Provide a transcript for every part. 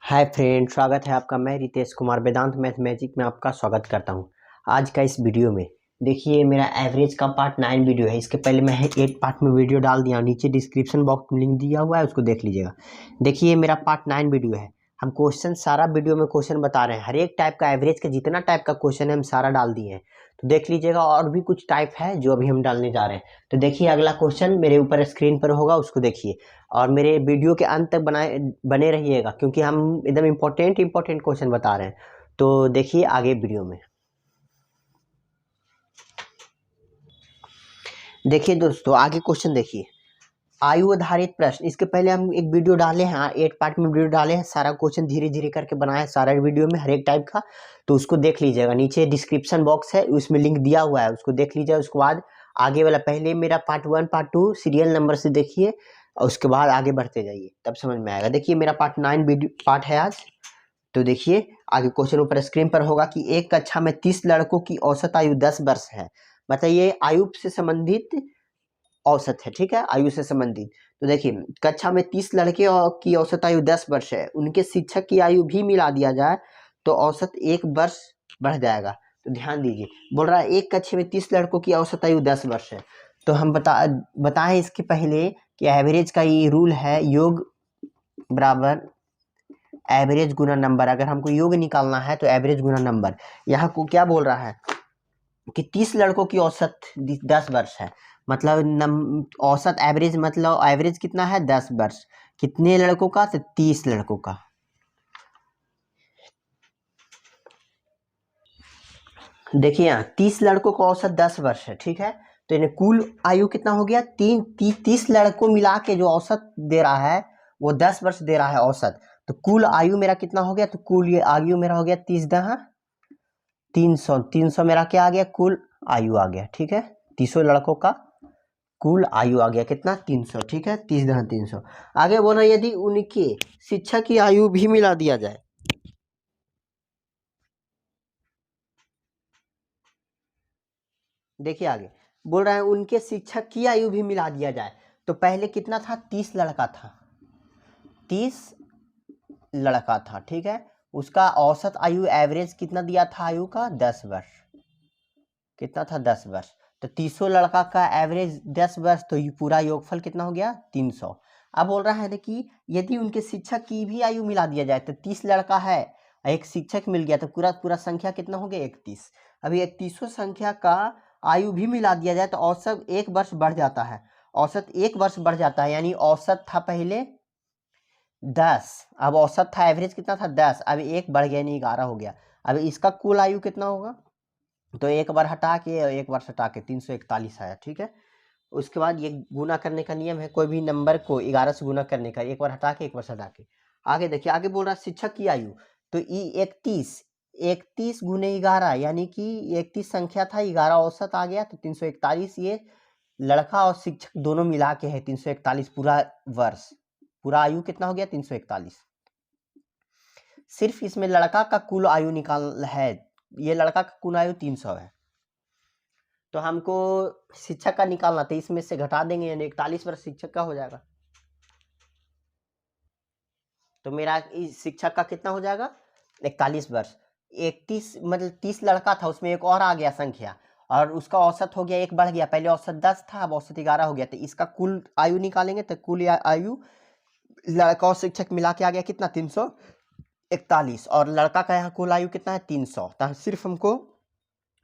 Hi friend, स्वागत है आपका। मैं रितेश कुमार वेदांत मैथमेटिक में आपका स्वागत करता हूं। आज का इस वीडियो में देखिए, मेरा एवरेज का पार्ट 9 वीडियो है। इसके पहले मैं 8 पार्ट में वीडियो डाल दिया हूं। नीचे डिस्क्रिप्शन बॉक्स में लिंक दिया हुआ है, उसको देख लीजिएगा। देखिए, मेरा पार्ट 9 वीडियो है। हम क्वेश्चन सारा वीडियो में क्वेश्चन बता रहे हैं। हर एक टाइप का एवरेज का जितना टाइप का क्वेश्चन है हम सारा डाल दिए हैं, तो देख लीजिएगा। और भी कुछ टाइप है जो अभी हम डालने जा रहे हैं। तो देखिए, अगला क्वेश्चन मेरे ऊपर स्क्रीन पर होगा, उसको देखिए और मेरे वीडियो के अंत तक बने रहिएगा, क्योंकि हम एकदम इम्पोर्टेंट क्वेश्चन बता रहे हैं। तो देखिए आगे वीडियो में। देखिए दोस्तों, आगे क्वेश्चन देखिए। आयु आधारित प्रश्न। इसके पहले हम एक वीडियो डाले हैं, 8 पार्ट में वीडियो डाले हैं। सारा क्वेश्चन धीरे धीरे करके बनाया है, सारा वीडियो में हर एक टाइप का। तो उसको देख लीजिएगा। नीचे डिस्क्रिप्शन बॉक्स है, उसमें लिंक दिया हुआ है, उसको देख लीजिएगा। उसके बाद आगे वाला, पहले मेरा पार्ट 1 पार्ट 2 सीरियल नंबर से देखिए और उसके बाद आगे बढ़ते जाइए, तब समझ में आएगा। देखिए, मेरा पार्ट 9 वीडियो पार्ट है आज। तो देखिए आगे क्वेश्चन ऊपर स्क्रीन पर होगा कि एक कक्षा में 30 लड़कों की औसत आयु 10 वर्ष है। मतलब ये आयु से संबंधित औसत है, ठीक है, आयु से संबंधित। तो देखिए, कक्षा में 30 लड़के की औसत आयु 10 वर्ष है। उनके शिक्षक की आयु भी मिला दिया जाए तो औसत 1 वर्ष बढ़ जाएगा। तो ध्यान दीजिए, बोल रहा है एक कक्षा में 30 लड़कों की औसत आयु 10 वर्ष है। तो हम बताएं इसके पहले कि एवरेज का ये रूल है, योग बराबर एवरेज गुना नंबर। अगर हमको योग निकालना है तो एवरेज गुना नंबर। यहाँ को क्या बोल रहा है कि 30 लड़कों की औसत 10 वर्ष है। मतलब औसत एवरेज, मतलब एवरेज कितना है 10 वर्ष। कितने लड़कों का? तो 30 लड़कों का। देखिए यहाँ 30 लड़कों का औसत 10 वर्ष है, ठीक है। तो इन्हें कुल आयु कितना हो गया? 30 लड़कों मिला के जो औसत दे रहा है वो 10 वर्ष दे रहा है औसत। तो कुल आयु मेरा कितना हो गया? तो कुल ये आयु मेरा हो गया 30 दहा 300। 300 मेरा क्या आ गया? कुल आयु आ गया, ठीक है। 300 लड़कों का कुल आयु आ गया कितना? 300, ठीक है। 30 दहा 300। आगे बोला यदि उनके शिक्षक की आयु भी मिला दिया जाए। देखिए आगे बोल रहा है उनके शिक्षक की आयु भी मिला दिया जाए। तो पहले कितना था? 30 लड़का था, 30 लड़का था, ठीक है। उसका औसत आयु एवरेज कितना दिया था आयु का? 10 वर्ष। कितना था? 10 वर्ष। तो 300 लड़का का एवरेज 10 वर्ष, तो ये पूरा योगफल कितना हो गया? 300। अब बोल रहा है कि यदि उनके शिक्षक की भी आयु मिला दिया जाए, तो 30 लड़का है, एक शिक्षक मिल गया, तो पूरा पूरा संख्या कितना हो गया? 31। अभी 31 संख्या का आयु भी मिला दिया जाए तो औसत 1 वर्ष बढ़ जाता है। औसत 1 वर्ष बढ़ जाता है, यानी औसत था पहले 10, अब औसत था, एवरेज कितना था? 10, अब 1 बढ़ गया, यानी 11 हो गया। अब इसका कुल आयु कितना होगा? तो 1 बार हटा के 1 वर्ष हटा के 341 आया, ठीक है। उसके बाद ये गुना करने का नियम है, कोई भी नंबर को 11 से गुना करने का, 1 बार हटा के 1 वर्ष हटा के। आगे देखिए, आगे बोल रहा है शिक्षक की आयु। तो 31 गुने 11, यानी कि 31 संख्या था, 11 औसत आ गया, तो 341 ये लड़का और शिक्षक दोनों मिला के है 341 पूरा वर्ष। पूरा आयु कितना हो गया? 341। सिर्फ इसमें लड़का का कुल आयु निकाल है, ये लड़का का कुल आयु 300 है। तो हमको शिक्षक का निकालना, तो इसमें से घटा देंगे, यानी 41 वर्ष शिक्षक का हो जाएगा। तो मेरा इस शिक्षक का कितना हो जाएगा? 41 वर्ष। 31 मतलब 30 लड़का था, उसमें एक और आ गया संख्या, और उसका औसत हो गया, 1 बढ़ गया। पहले औसत 10 था, अब औसत 11 हो गया। तो इसका कुल आयु निकालेंगे, तो कुल आयु लड़का और शिक्षक मिला के आ गया कितना? 341। और लड़का का यहाँ कुल आयु कितना है? 300। तो सिर्फ हमको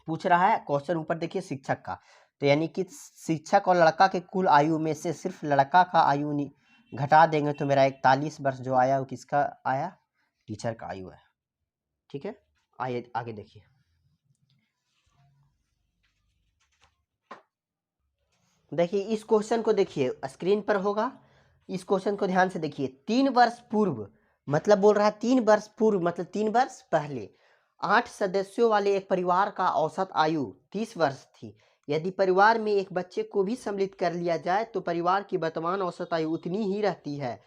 पूछ रहा है क्वेश्चन ऊपर देखिए शिक्षक का, तो यानी कि शिक्षक और लड़का के कुल आयु में से सिर्फ लड़का का आयु घटा देंगे, तो मेरा 41 वर्ष जो आया वो किसका आया? टीचर का आयु है, ठीक है। आइए आगे देखिए। देखिए इस क्वेश्चन को, देखिए स्क्रीन पर होगा, इस क्वेश्चन को ध्यान से देखिए। 3 वर्ष पूर्व, मतलब बोल रहा है 3 वर्ष पूर्व, मतलब 3 वर्ष पहले 8 सदस्यों वाले एक परिवार का औसत आयु 30 वर्ष थी। यदि परिवार में एक बच्चे को भी सम्मिलित कर लिया जाए तो परिवार की वर्तमान औसत आयु उतनी ही रहती है।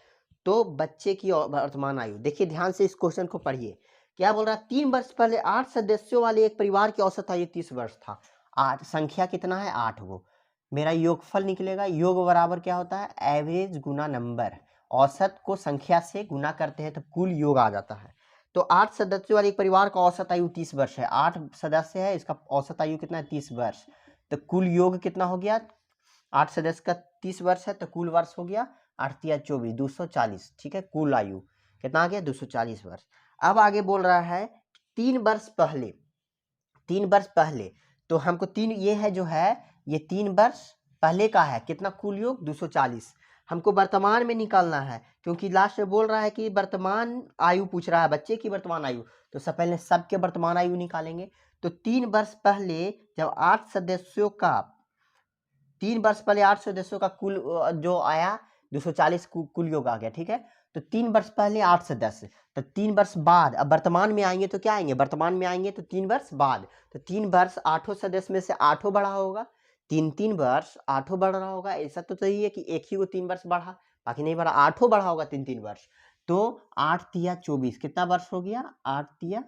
तो बच्चे की वर्तमान आयु, देखिए ध्यान से इस क्वेश्चन को पढ़िए। क्या बोल रहा है? 3 वर्ष पहले 8 सदस्यों वाले एक परिवार की औसत आयु 30 वर्ष था। 8 संख्या कितना है? 8 वो। मेरा योगफल निकलेगा। योग बराबर क्या होता है? एवरेज गुना नंबर। औसत को संख्या से गुना करते हैं तो कुल योग आ जाता है। तो 8 सदस्यों वाले एक परिवार का औसत आयु 30 वर्ष है। 8 सदस्य है, इसका औसत आयु कितना है 30 वर्ष। तो कुल योग कितना हो गया, 8 सदस्य का 30 वर्ष है तो कुल वर्ष हो गया 8 या 24 240। ठीक है, कुल आयु कितना आ गया 240 वर्ष। अब आगे बोल रहा है 3 वर्ष पहले, 3 वर्ष पहले, तो हमको तीन ये है जो है ये 3 वर्ष पहले का है, कितना कुल योग 240। हमको वर्तमान में निकालना है क्योंकि लास्ट में बोल रहा है कि वर्तमान आयु पूछ रहा है, बच्चे की वर्तमान आयु, तो सब पहले सबके वर्तमान आयु निकालेंगे। तो 3 वर्ष पहले जब 8 सदस्यों का 3 वर्ष पहले 8 सदस्यों का कुल जो आया 240 कुल योग आ गया। ठीक है, तो 3 वर्ष पहले 8 सदस्य, तो 3 वर्ष बाद अब वर्तमान में आएंगे तो क्या आएंगे, वर्तमान में आएंगे तो 3 वर्ष बाद, तो 3 वर्ष 8 सदस्य में से 8 बढ़ा होगा, 3 वर्ष 8 बढ़ रहा होगा। ऐसा तो सही है कि एक ही को 3 वर्ष बढ़ा, बाकी नहीं बढ़ा, 8 बढ़ा होगा 3 वर्ष। तो 8 तिया 24 कितना वर्ष हो गया, 8 तिया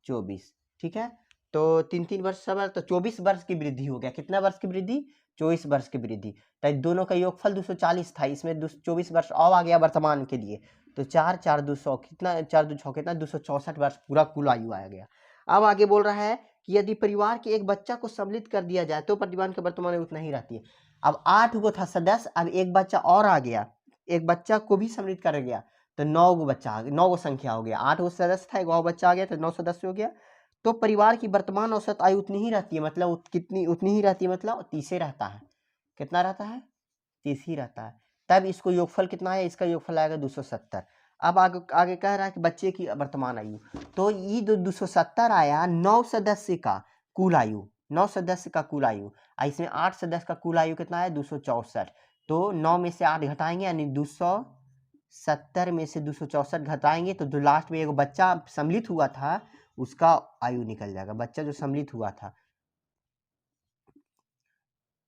24। ठीक है, तो 3 वर्ष सब, तो 24 वर्ष की वृद्धि हो गया। कितना वर्ष की वृद्धि, 24 वर्ष की वृद्धि। तो दोनों का योगफल 240 था, इसमें 24 वर्ष और आ गया वर्तमान के लिए, तो 4 4 200 कितना, 4 2 6 कितना 264 वर्ष पूरा कुल आयु आ गया। अब आगे बोल रहा है कि यदि परिवार के एक बच्चा को सम्मिलित कर दिया जाए तो परिवार के वर्तमान आयु उतना ही रहती है। अब 8 गो था सदस्य, अब एक बच्चा और आ गया, एक बच्चा को भी सम्मिलित कर गया तो 9 गो बच्चा, 9 गो संख्या हो गया। 8 गो सदस्य था, एक और बच्चा आ गया तो 9 सदस्य हो गया। तो परिवार की वर्तमान औसत आयु उतनी ही रहती है, मतलब कितनी, उतनी ही रहती है, मतलब 30 रहता है। कितना रहता है, 30 ही रहता है। तब इसको योगफल कितना है, इसका योगफल आएगा 270। अब आगे कह रहा है कि बच्चे की वर्तमान आयु, तो ये 270 आया 9 सदस्य का कुल आयु, 9 सदस्य का कुल आयु, इसमें 8 सदस्य का कुल आयु कितना है 264। तो 9 में से 8 घटाएंगे यानी 270 में से 264 घटाएंगे तो जो लास्ट में एक बच्चा सम्मिलित हुआ था उसका आयु निकल जाएगा। बच्चा जो सम्मिलित हुआ था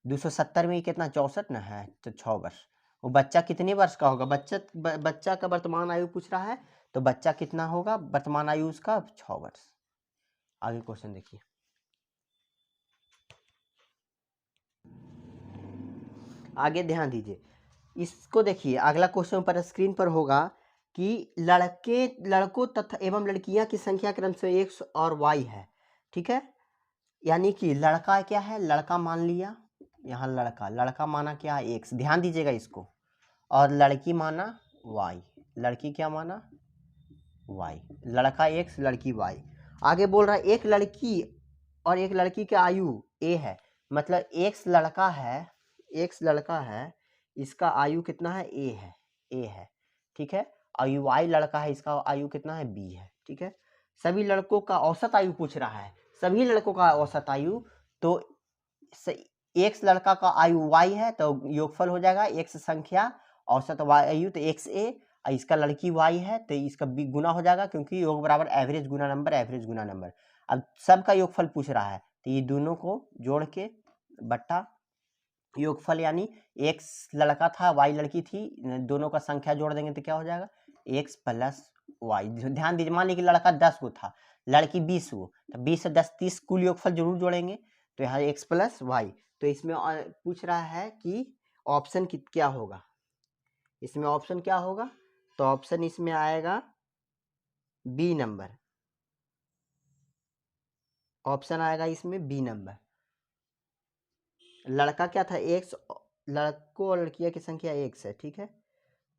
270 में कितना 64 ना है, तो 6 वर्ष। वो बच्चा कितने वर्ष का होगा, बच्चा का वर्तमान आयु पूछ रहा है, तो बच्चा कितना होगा वर्तमान आयु उसका 6 वर्ष। आगे क्वेश्चन देखिए, आगे ध्यान दीजिए इसको देखिए। अगला क्वेश्चन पर स्क्रीन पर होगा कि लड़कों तथा एवं लड़कियां की संख्या क्रम से x और y है। ठीक है, यानी कि लड़का क्या है, लड़का मान लिया, यहाँ लड़का माना क्या है x, ध्यान दीजिएगा इसको, और लड़की माना y, लड़की क्या माना y, लड़का x लड़की y। आगे बोल रहा है एक लड़की और एक लड़की की आयु a है, मतलब x लड़का है, इसका आयु कितना है a है। ठीक है, आयु y लड़का है, इसका आयु कितना है b है। ठीक है, सभी लड़कों का औसत आयु पूछ रहा है, सभी लड़कों का औसत आयु, तो x लड़का का आयु y है तो योगफल हो जाएगा x संख्या औसत आयु, तो xa, इसका लड़की y है तो इसका b गुना हो जाएगा, क्योंकि योग बराबर एवरेज गुना नंबर, एवरेज गुना नंबर। अब सबका योगफल पूछ रहा है तो ये दोनों को जोड़ के बट्टा योगफल, यानी x लड़का था y लड़की थी, दोनों का संख्या जोड़ देंगे तो क्या हो जाएगा x प्लस y। ध्यान दीजिए, मान लीजिए कि लड़का 10 गो था, लड़की 20 गो, तो 20 से 10 30 कुल योगफल जरूर जोड़ेंगे, तो यहाँ x प्लस y। तो इसमें पूछ रहा है कि ऑप्शन क्या होगा, इसमें ऑप्शन क्या होगा, तो ऑप्शन इसमें आएगा बी नंबर, ऑप्शन आएगा इसमें बी नंबर। लड़का क्या था x, लड़कों और लड़कियां की संख्या x है। ठीक है,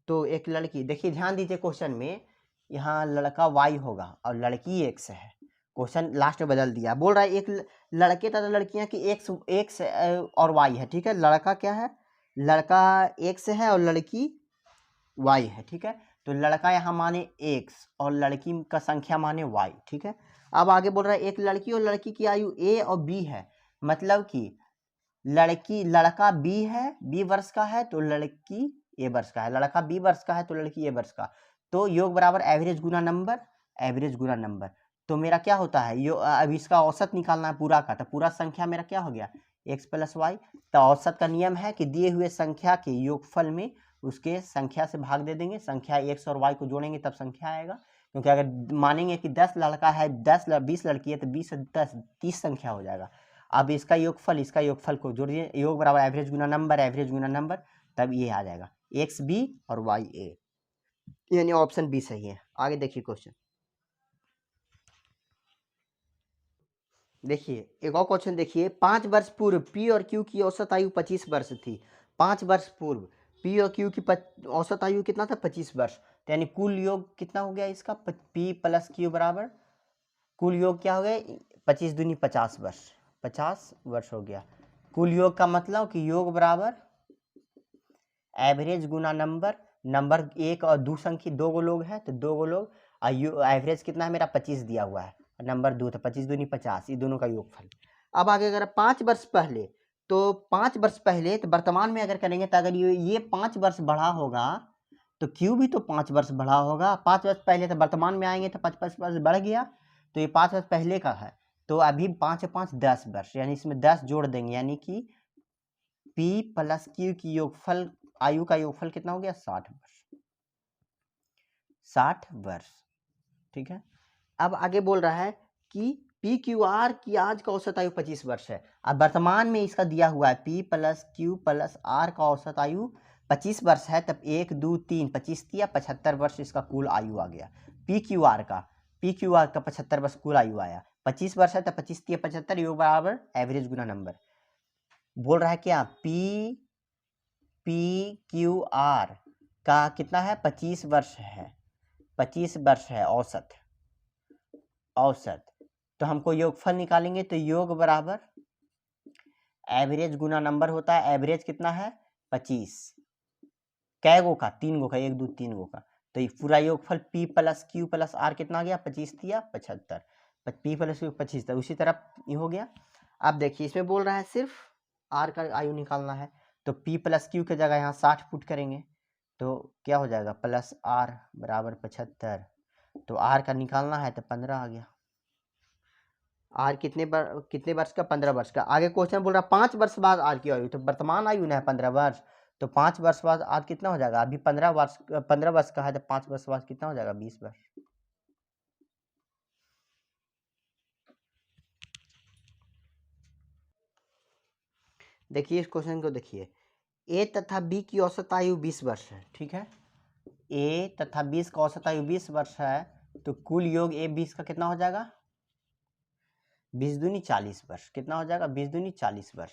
तो एक लड़की, देखिए ध्यान दीजिए क्वेश्चन में, यहाँ लड़का y होगा और लड़की x है, क्वेश्चन लास्ट में बदल दिया, बोल रहा है एक लड़के तथा लड़कियां की x और y है। ठीक है, लड़का क्या है, लड़का x है और लड़की y है। ठीक है, तो लड़का यहाँ माने x और लड़की का संख्या माने y। ठीक है, अब आगे बोल रहा है एक लड़की और लड़की की आयु a और b है, मतलब कि लड़का b है, b वर्ष का है तो लड़की a वर्ष का है, लड़का b वर्ष का है तो लड़की a वर्ष का, तो योग बराबर एवरेज गुना नंबर, एवरेज गुना नंबर। तो मेरा क्या होता है, अब इसका औसत निकालना है पूरा का, तो पूरा संख्या मेरा क्या हो गया x प्लस वाई। तो औसत का नियम है कि दिए हुए संख्या के योगफल में उसके संख्या से भाग दे देंगे, संख्या x और y को जोड़ेंगे तब संख्या आएगा, क्योंकि अगर मानेंगे कि 10 लड़का है 20 लड़की है तो 20 से 10 30 संख्या हो जाएगा। अब इसका योगफल को जोड़िए, योग बराबर एवरेज गुना नंबर, एवरेज गुना नंबर, तब ये आ जाएगा x b और y a। यानी ऑप्शन बी सही है। आगे देखिए क्वेश्चन, देखिए एक और क्वेश्चन देखिए, 5 वर्ष पूर्व पी और क्यू की औसत आयु 25 वर्ष थी। 5 वर्ष पूर्व पी और क्यू की औसत आयु कितना था, 25 वर्ष। तो यानी कुल योग कितना हो गया इसका, पी प्लस क्यू बराबर कुल योग क्या हो गया, 25 दूनी 50 वर्ष, 50 वर्ष हो गया। कुल योग का मतलब कि योग बराबर एवरेज गुना नंबर, नंबर एक और दो संख्या, दो गो लोग हैं तो दो गो लोग, एवरेज कितना है मेरा 25 दिया हुआ है, नंबर दो तो 25 दूनी 50, ये दोनों का योगफल। अब आगे अगर 5 वर्ष पहले, तो 5 वर्ष पहले तो वर्तमान में अगर करेंगे तो अगर ये 5 वर्ष बढ़ा होगा तो क्यू भी तो 5 वर्ष बढ़ा होगा। 5 वर्ष पहले तो वर्तमान में आएंगे तो 5 वर्ष बढ़ गया, तो ये 5 वर्ष पहले का है। तो अभी 5 5 10 वर्ष, यानी इसमें 10 जोड़ देंगे, यानी कि P प्लस क्यू की योगफल आयु का योगफल कितना हो गया, 60 वर्ष, 60 वर्ष। ठीक है, अब आगे बोल रहा है कि पी क्यू आर की आज का औसत आयु 25 वर्ष है। अब वर्तमान में इसका दिया हुआ है P plus Q plus R का औसत आयु 25 वर्ष है, तब 1 2 3 25 दिया, 75 वर्ष इसका कुल आयु आ गया। पी क्यू आर का 75 वर्ष कुल आयु आया, 25 वर्ष है तो 25 दिया 75, योग बराबर एवरेज गुना नंबर। बोल रहा है क्या, पी क्यू आर का कितना है, 25 वर्ष है, 25 वर्ष है औसत, औसत। तो हमको योगफल निकालेंगे तो योग बराबर एवरेज गुना नंबर होता है, एवरेज कितना है 25, कै गो का, 3 गो का, 1 2 3 गो का। तो ये पूरा योगफल P plus Q plus R कितना आ गया, 25 दिया 75, P प्लस क्यू 25 था, उसी तरह ये हो गया। अब देखिए इसमें बोल रहा है सिर्फ आर का आयु निकालना है, तो P प्लस क्यू की जगह यहाँ 60 पुट करेंगे तो क्या हो जाएगा, प्लस आर बराबर 75, तो आर का निकालना है तो 15 आ गया। आर कितने वर्ष का, 15 वर्ष का। आगे क्वेश्चन बोल रहा है 5 वर्ष बाद आर की आयु, तो वर्तमान आयु ना है 15 वर्ष, तो 5 वर्ष बाद आर कितना हो जाएगा, अभी 15 वर्ष का है तो 5 वर्ष बाद कितना हो जाएगा, 20 वर्ष। देखिए इस क्वेश्चन को देखिए, ए तथा बी की औसत आयु 20 वर्ष है। ठीक है, ए तथा 20 का औसत आयु 20 वर्ष है, तो कुल योग ए 20 का कितना हो जाएगा, 20 दूनी 40 वर्ष, कितना हो जाएगा, 20 दूनी 40 वर्ष।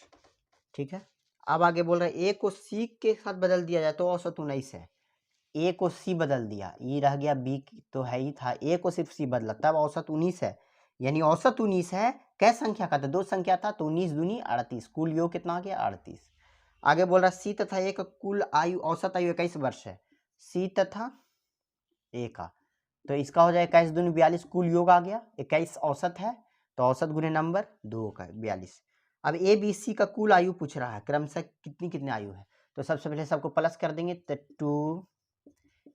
ठीक है, अब आगे बोल रहे हैं ए को सी के साथ बदल दिया जाए तो औसत 19 है। ए को सी बदल दिया, ये रह गया बी तो है ही था, ए को सिर्फ सी बदला तब औसत 19 है, यानी औसत 19 है। कै संख्या का था, 2 संख्या था, तो 19 दूनी 38, कुल योग कितना आ गया, 38। आगे बोल रहा है सी तथा ए का कुल आयु, औसत आयु 21 वर्ष है, सी तथा ए का, तो इसका हो जाए 21 दूनी 42, कुल योग आ गया 21 औसत है, तो औसत गुने नंबर 2 का 42। अब ए बी सी का कुल आयु पूछ रहा है, क्रमशः कितनी कितनी आयु है, तो सबसे पहले सबको प्लस कर देंगे, तो 2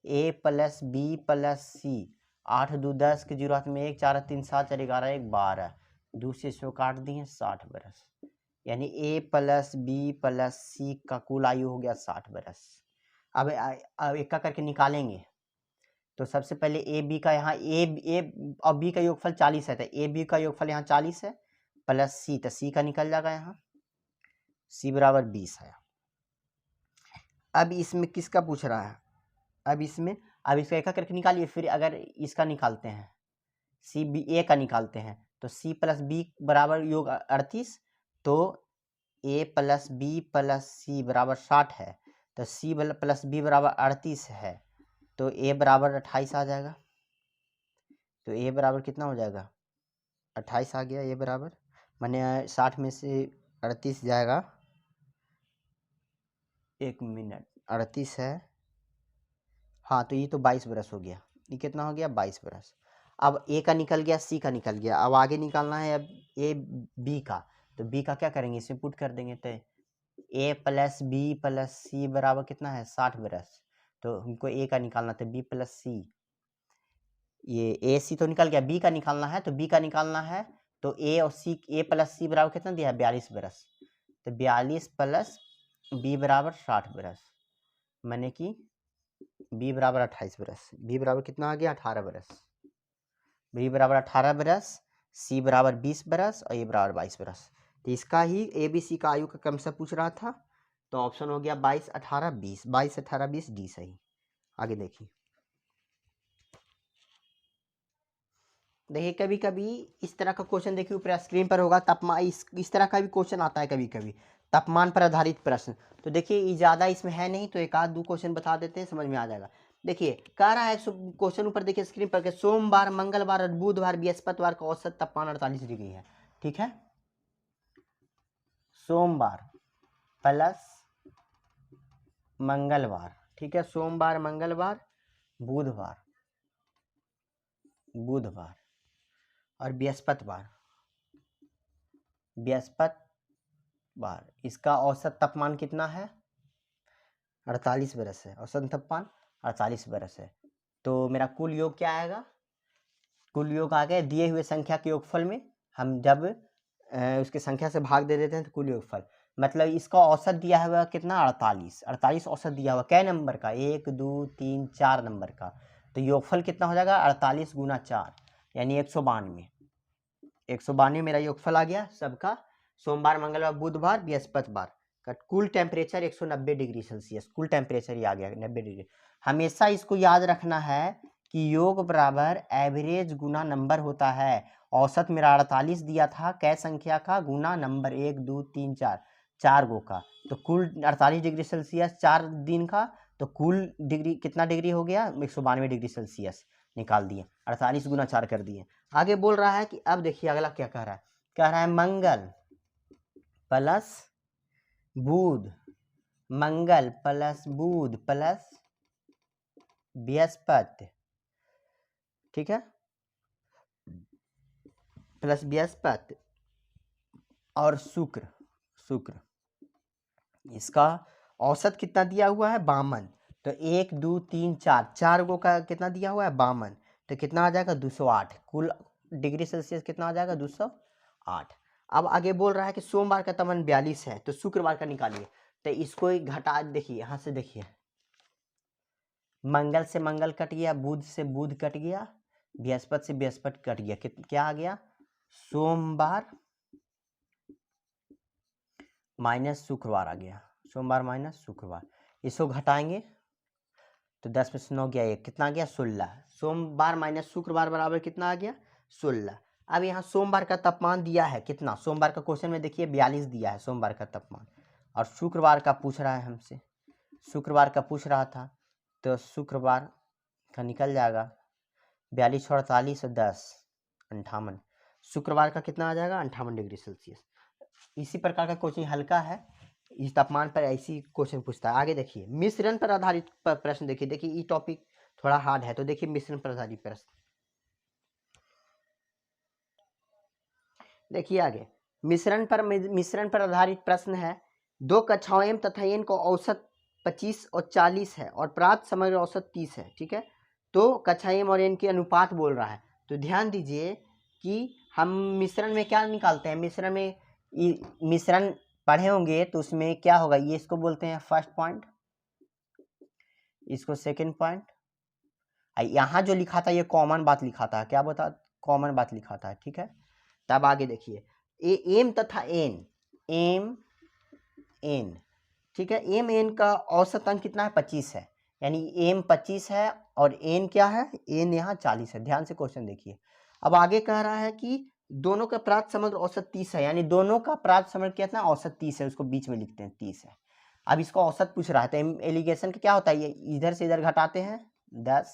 ए प्लस बी प्लस सी, 8 2 10 के 0 हाथ में 1, 4 3 7 4 11 1 12, 2 से इसको काट दिए 60 बरस, यानी ए प्लस बी प्लस सी का कुल आयु हो गया 60 बरस। अब एक का करके निकालेंगे, तो सबसे पहले ए बी का यहाँ ए और बी का योगफल 40 है, तो ए बी का योगफल यहाँ 40 है, प्लस सी, तो सी का निकल जाएगा यहाँ, सी बराबर 20 है। अब इसमें किसका पूछ रहा है, अब इसका एक करके निकालिए, फिर अगर इसका निकालते हैं सी बी ए का निकालते हैं, तो सी प्लस बी बराबर योग 38, तो ए प्लस बी प्लस सी बराबर 60 है, तो सी प्लस बी बराबर 38 है, तो ए बराबर 28 आ जाएगा, तो ए बराबर कितना हो जाएगा, 28 आ गया ए बराबर, माने 60 में से 38 जाएगा, 1 मिनट 38 है, हाँ तो ये तो 22 बरस हो गया, ये कितना हो गया, 22 बरस। अब ए का निकल गया, सी का निकल गया, अब आगे निकालना है अब ए बी का, तो बी का क्या करेंगे, इसमें पुट कर देंगे, तो ए प्लस बी प्लस सी बराबर कितना है, 60 बरस, तो हमको ए का निकालना था, बी प्लस सी, ये ए सी तो निकल गया, बी का निकालना है, तो बी का निकालना है तो ए और सी, ए प्लस सी बराबर कितना दिया है, 42 बरस, तो 42 प्लस बी बराबर 60 बरस, माने कि बी बराबर 28 बरस, बी बराबर कितना आ गया, 18 बरस, बी बराबर 18 बरस, सी बराबर 20 बरस और ए बराबर 22 बरस। तो इसका ही ए बी सी का आयु का क्रमशः पूछ रहा था, तो ऑप्शन हो गया 22 18 20, 22 18 20 डी सही। आगे देखिए देखिए कभी कभी इस तरह का क्वेश्चन देखिए ऊपर स्क्रीन पर होगा, तापमान, इस तरह का भी क्वेश्चन आता है कभी कभी, तापमान पर आधारित प्रश्न। तो देखिए ये ज़्यादा इसमें है नहीं, तो एक आध दो क्वेश्चन बता देते हैं, समझ में आ जाएगा। देखिए कह रहा है क्वेश्चन ऊपर देखिए स्क्रीन पर, सोमवार, मंगलवार और बुधवार, बृहस्पतिवार का औसत तापमान 48 डिग्री है। ठीक है, सोमवार प्लस मंगलवार, ठीक है, सोमवार, मंगलवार, बुधवार, बुधवार और बृहस्पतिवार, बृहस्पतिवार, इसका औसत तापमान कितना है? 48 बरस है। औसत तापमान 48 बरस है। तो मेरा कुल योग क्या आएगा? कुल योग आ गया दिए हुए संख्या के योगफल में हम जब उसके संख्या से भाग दे देते हैं तो कुल योगफल, मतलब इसका औसत दिया हुआ कितना? 48। 48 औसत दिया हुआ कै नंबर का? 1 2 3 4 नंबर का। तो योगफल कितना हो जाएगा? 48 गुना 4 यानी 192। 192 मेरा योगफल आ गया सबका। सोमवार, मंगलवार, बुधवार, बृहस्पतिवार का कुल टेम्परेचर 190 डिग्री सेल्सियस, कुल टेम्परेचर ही आ गया 90 डिग्री। हमेशा इसको याद रखना है कि योग बराबर एवरेज गुना नंबर होता है। औसत मेरा 48 दिया था, कै संख्या का? गुना नंबर 1 2 3 4, 4 गो का। तो कुल 48 डिग्री सेल्सियस 4 दिन का, तो कुल डिग्री कितना डिग्री हो गया? 192 डिग्री सेल्सियस निकाल दिए, 48 गुना 4 कर दिए। आगे बोल रहा है कि अब देखिए अगला क्या कह रहा है, कह रहा है मंगल प्लस बुध, मंगल प्लस बुध प्लस बृहस्पति, ठीक है, प्लस बृहस्पति और शुक्र, शुक्र, इसका औसत कितना दिया हुआ है? 52। तो 1 2 3 4, 4 गो का कितना दिया हुआ है? 52। तो कितना आ जाएगा? 208। कुल डिग्री सेल्सियस कितना आ जाएगा? 208। अब आगे बोल रहा है कि सोमवार का तापमान 42 है, तो शुक्रवार का निकालिए। तो इसको एक घटा, देखिए यहाँ से देखिए, मंगल से मंगल कट गया, बुध से बुध कट गया, बृहस्पति से बृहस्पति कट गया, क्या आ गया? सोमवार माइनस शुक्रवार आ गया, सोमवार माइनस शुक्रवार। इसको घटाएंगे तो 10 में से 9 गया 1, कितना आ गया? 16। सोमवार माइनस शुक्रवार बराबर कितना आ गया? 16। अब यहाँ सोमवार का तापमान दिया है कितना? सोमवार का क्वेश्चन में देखिए 42 दिया है सोमवार का तापमान, और शुक्रवार का पूछ रहा है हमसे, शुक्रवार का पूछ रहा था, तो शुक्रवार का निकल जाएगा 42 और 48 और 10, 58। शुक्रवार का कितना आ जाएगा? 58 डिग्री सेल्सियस। इसी प्रकार का क्वेश्चन हल्का है, इस तापमान पर ऐसी क्वेश्चन पूछता है। आगे देखिए मिश्रण पर आधारित प्रश्न, देखिए ये टॉपिक थोड़ा हार्ड है, तो देखिए मिश्रण पर आधारित प्रश्न देखिए आगे। मिश्रण पर आधारित प्रश्न है, दो कक्षाओं एम तथा एन को औसत 25 और 40 है और प्राप्त समग्र औसत 30 है, ठीक है। तो कक्षा एम और एन के अनुपात बोल रहा है। तो ध्यान दीजिए कि हम मिश्रण में क्या निकालते हैं, मिश्रण में मिश्रण पढ़े होंगे तो उसमें क्या होगा, ये इसको बोलते हैं फर्स्ट पॉइंट, इसको सेकंड पॉइंट। यहाँ जो लिखा था ये कॉमन बात लिखा था, क्या बता, कॉमन बात लिखा था, ठीक है। तब आगे देखिए एम तथा एन, एम एन, ठीक है, एम एन का औसत अंक कितना है? 25 है, यानी एम 25 है और एन क्या है? एन यहाँ 40 है। ध्यान से क्वेश्चन देखिए। अब आगे कह रहा है कि दोनों का प्राप्त समग्र औसत 30 है, यानी दोनों का प्राप्त समग्र कितना? औसत 30 है, उसको बीच में लिखते हैं 30 है। अब इसको औसत पूछ रहा है, तो एलिगेशन का क्या होता है, ये इधर से इधर घटाते हैं 10,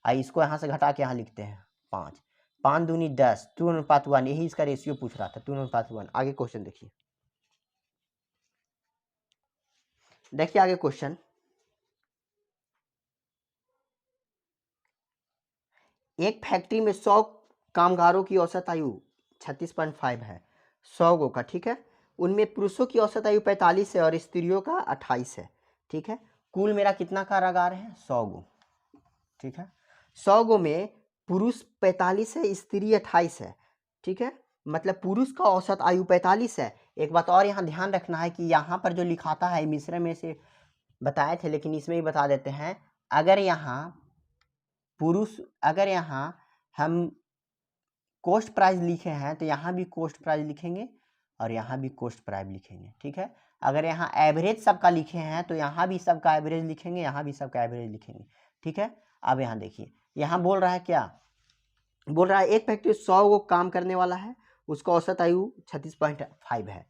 और इसको यहाँ से घटा के यहाँ लिखते हैं 5, 5 दूनी 10, 2:1, यही इसका रेशियो पूछ रहा था, 2:1। आगे क्वेश्चन देखिए, देखिए आगे क्वेश्चन, एक फैक्ट्री में 100 कामगारों की औसत आयु 36.5 है, 100 गो का, ठीक है। उनमें पुरुषों की औसत आयु 45 है और स्त्रियों का 28 है, ठीक है। कुल मेरा कितना कारागार है? 100 गो, ठीक है। 100 गो में पुरुष 45 है, स्त्री 28 है, ठीक है। मतलब पुरुष का औसत आयु 45 है। एक बात और यहाँ ध्यान रखना है कि यहाँ पर जो लिखाता है मिश्रण में से बताए थे, लेकिन इसमें ही बता देते हैं, अगर यहाँ पुरुष, अगर यहाँ हम कॉस्ट प्राइस लिखे हैं तो यहाँ भी कॉस्ट प्राइस लिखेंगे और यहाँ भी कॉस्ट प्राइस लिखेंगे, ठीक है। अगर यहाँ एवरेज सबका लिखे हैं तो यहाँ भी सबका एवरेज लिखेंगे, यहाँ भी सबका एवरेज लिखेंगे, ठीक है। अब यहाँ देखिए, यहाँ बोल रहा है क्या, बोल रहा है एक फैक्ट्री 100 को काम करने वाला है, उसका औसत आयु 36.5 है।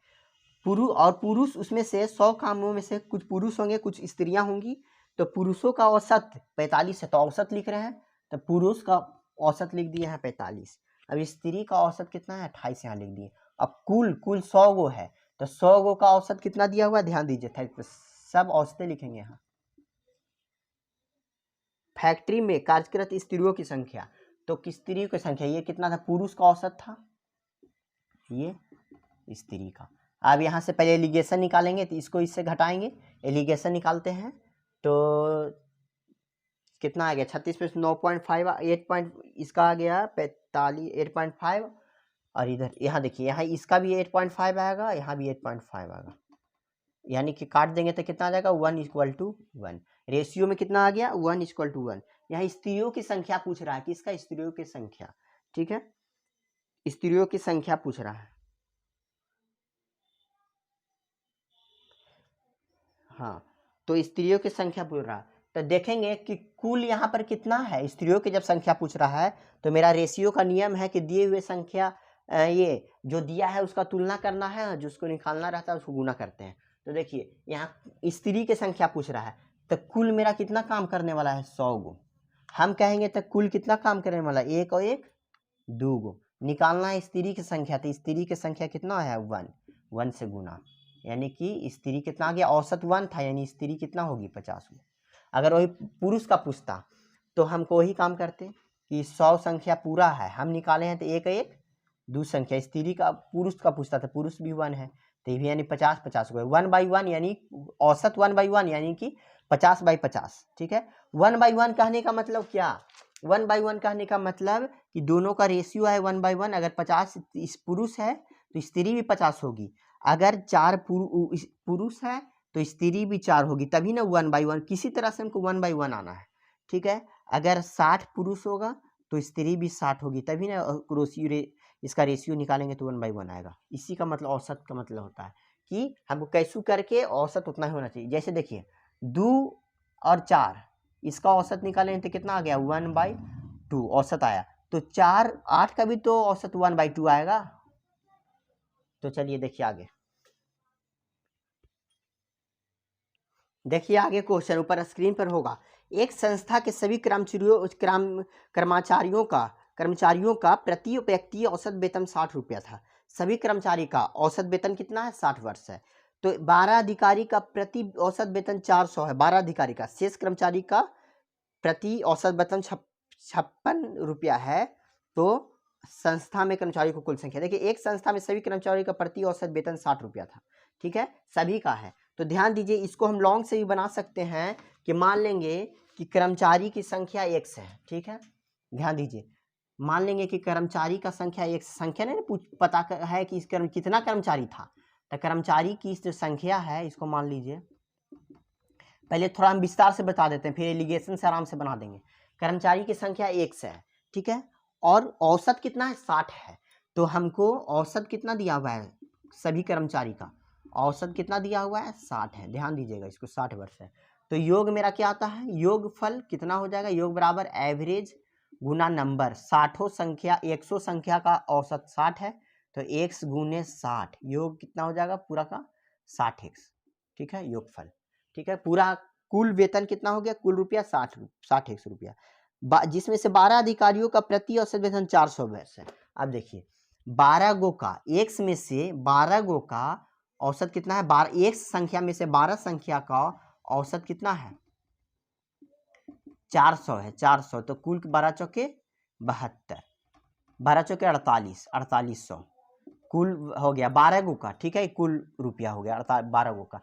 पुरुष उसमें से 100 कामों में से कुछ पुरुष होंगे कुछ स्त्रियां होंगी, तो पुरुषों का औसत 45 है, तो औसत लिख रहे हैं, तो पुरुष का औसत लिख दिया है 45। अब स्त्री का औसत कितना है 28 यहाँ लिख दिए। अब कुल 100 गो है, तो 100 गो का औसत कितना दिया हुआ है ध्यान दीजिए, सब औसतें लिखेंगे यहाँ। फैक्ट्री में कार्यरत स्त्रियों की संख्या, तो किस स्त्रियों की संख्या, ये कितना था, पुरुष का औसत था, ये स्त्री का। अब यहाँ से पहले एलिगेशन निकालेंगे, तो इसको इससे घटाएंगे, एलिगेशन निकालते हैं तो कितना आ गया 36 में 9.5 8 पॉइंट, इसका आ गया 45 8.5, और इधर यहाँ देखिए यहाँ इसका भी 8.5 आएगा, यहाँ भी 8.5 आएगा, यानी कि काट देंगे तो कितना आ जाएगा 1:1। रेशियो में कितना आ गया 1:1। यहाँ स्त्रियों की संख्या पूछ रहा है, किसका, स्त्रियों की संख्या, ठीक है, स्त्रियों की संख्या पूछ रहा है। हाँ, तो स्त्रियों की संख्या पूछ रहा है, तो देखेंगे कि कुल यहाँ पर कितना है, स्त्रियों की जब संख्या पूछ रहा है तो मेरा रेशियो का नियम है कि दिए हुए संख्या ये जो दिया है उसका तुलना करना है, जिसको निकालना रहता है उसको गुना करते हैं। तो देखिए यहाँ स्त्री की संख्या पूछ रहा है, तो कुल मेरा कितना काम करने वाला है 100 गो, हम कहेंगे तो कुल कितना काम करने वाला, 1 और 1 2 गो। निकालना है स्त्री की संख्या, तो स्त्री की संख्या कितना है 1 से गुना, यानी कि स्त्री कितना आ गया, औसत 1 था, यानी स्त्री कितना होगी 50 गो। अगर वही पुरुष का पूछता तो हमको वही काम करते कि 100 संख्या पूरा है, हम निकाले हैं तो 1 1 2 संख्या, स्त्री का पुरुष का पूछता था, पुरुष भी 1 है, तो ये भी यानी 50 को 1/1, यानी औसत 1/1 यानी कि 50/50, ठीक है। 1/1 कहने का मतलब क्या, 1/1 कहने का मतलब कि दोनों का रेशियो है 1/1। अगर 50 पुरुष है तो स्त्री भी 50 होगी, अगर 4 पुरुष है तो स्त्री भी 4 होगी, तभी ना 1/1, किसी तरह से हमको 1/1 आना है, ठीक है। अगर 60 पुरुष होगा तो स्त्री भी 60 होगी, तभी ना इसका रेशियो निकालेंगे तो 1/1 आएगा। इसी का मतलब औसत का मतलब होता है कि हमको कैसे करके औसत उतना ही होना चाहिए। जैसे देखिए 2 और 4, इसका औसत निकालेंगे तो कितना आ गया 1/2 औसत आया, तो 4 8 का भी तो औसत 1/2 आएगा। तो चलिए देखिए आगे, देखिए आगे क्वेश्चन ऊपर स्क्रीन पर होगा। एक संस्था के सभी कर्मचारियों का प्रति व्यक्ति औसत वेतन 60 रुपया था। सभी कर्मचारी का औसत वेतन कितना है 60 वर्ष है, तो 12 अधिकारी का प्रति औसत वेतन 400 है, 12 अधिकारी का, शेष कर्मचारी का प्रति औसत वेतन 56 रुपया है। तो संस्था में कर्मचारी को कुल संख्या, देखिए एक संस्था में सभी कर्मचारियों का प्रति औसत वेतन 60 रुपया था, ठीक है, सभी का है। तो ध्यान दीजिए इसको हम लॉन्ग से भी बना सकते हैं कि मान लेंगे कि कर्मचारी की संख्या x है, ठीक है, ध्यान दीजिए, मान लेंगे कि कर्मचारी का संख्या x, संख्या नहीं पता है कि कितना कर्मचारी था, तो कर्मचारी की जो संख्या है इसको मान लीजिए, पहले थोड़ा हम विस्तार से बता देते हैं फिर एलिगेशन से आराम से बना देंगे। कर्मचारी की संख्या x है, ठीक है, और औसत कितना है 60 है, तो हमको औसत कितना दिया हुआ है, सभी कर्मचारी का औसत कितना दिया हुआ है 60 है, ध्यान दीजिएगा इसको 60 वर्ष है। तो योग मेरा क्या आता है, योग फल कितना हो जाएगा, योग बराबर एवरेज गुना नंबर, 60 संख्या 100 संख्या का औसत 60 है, तो x गुने 60, योग कितना हो जाएगा पूरा का 60x, ठीक है, योगफल, ठीक है। पूरा कुल वेतन कितना हो गया, कुल रुपया 60x रुपया, जिसमें से 12 अधिकारियों का प्रति औसत वेतन 400 है। अब देखिए 12 गो का, x में से 12 गो का औसत कितना है, 12 एक संख्या में से 12 संख्या का औसत कितना है 400 है, 400, तो कुल 12 चौके 72, 12 चौके 48, 4800 कुल हो गया 12 गो का, ठीक है, कुल रुपया हो गया 12 गो का,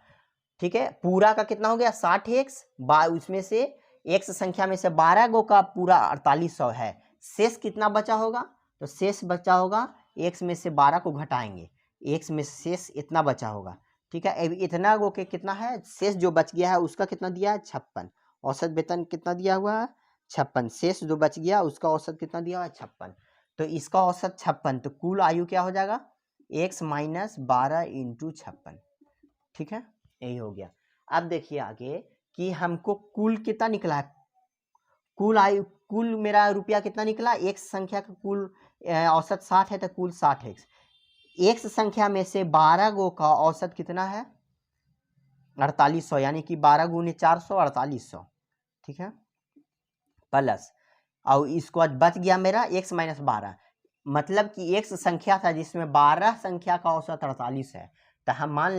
ठीक है। पूरा का कितना हो गया 60x, उसमें से x संख्या में से 12 गो का पूरा 4800 है, शेष कितना बचा होगा, तो शेष बचा होगा x में से 12 को घटाएंगे, x में शेष इतना बचा होगा, ठीक है। इतना गो के कितना है शेष जो बच गया है उसका कितना दिया है 56, औसत वेतन कितना दिया हुआ है 56, शेष जो बच गया उसका औसत कितना दिया हुआ है 56, तो इसका औसत 56, तो कुल आयु क्या हो जाएगा x - 12 × 56, ठीक है, यही हो गया। अब देखिए आगे कि हमको कुल कितना निकला है, कुल मेरा रुपया कितना निकला, एक संख्या का कुल औसत 60 है तो कुल 60x। एक्स संख्या में से 12 गो का औसत कितना है 4800, यानी कि 12 गुने 400 4800, ठीक है। प्लस और इसको बाद बच गया मेरा x माइनस 12, मतलब कि एक्स संख्या था जिसमें 12 संख्या का औसत 48 है। तो हम मान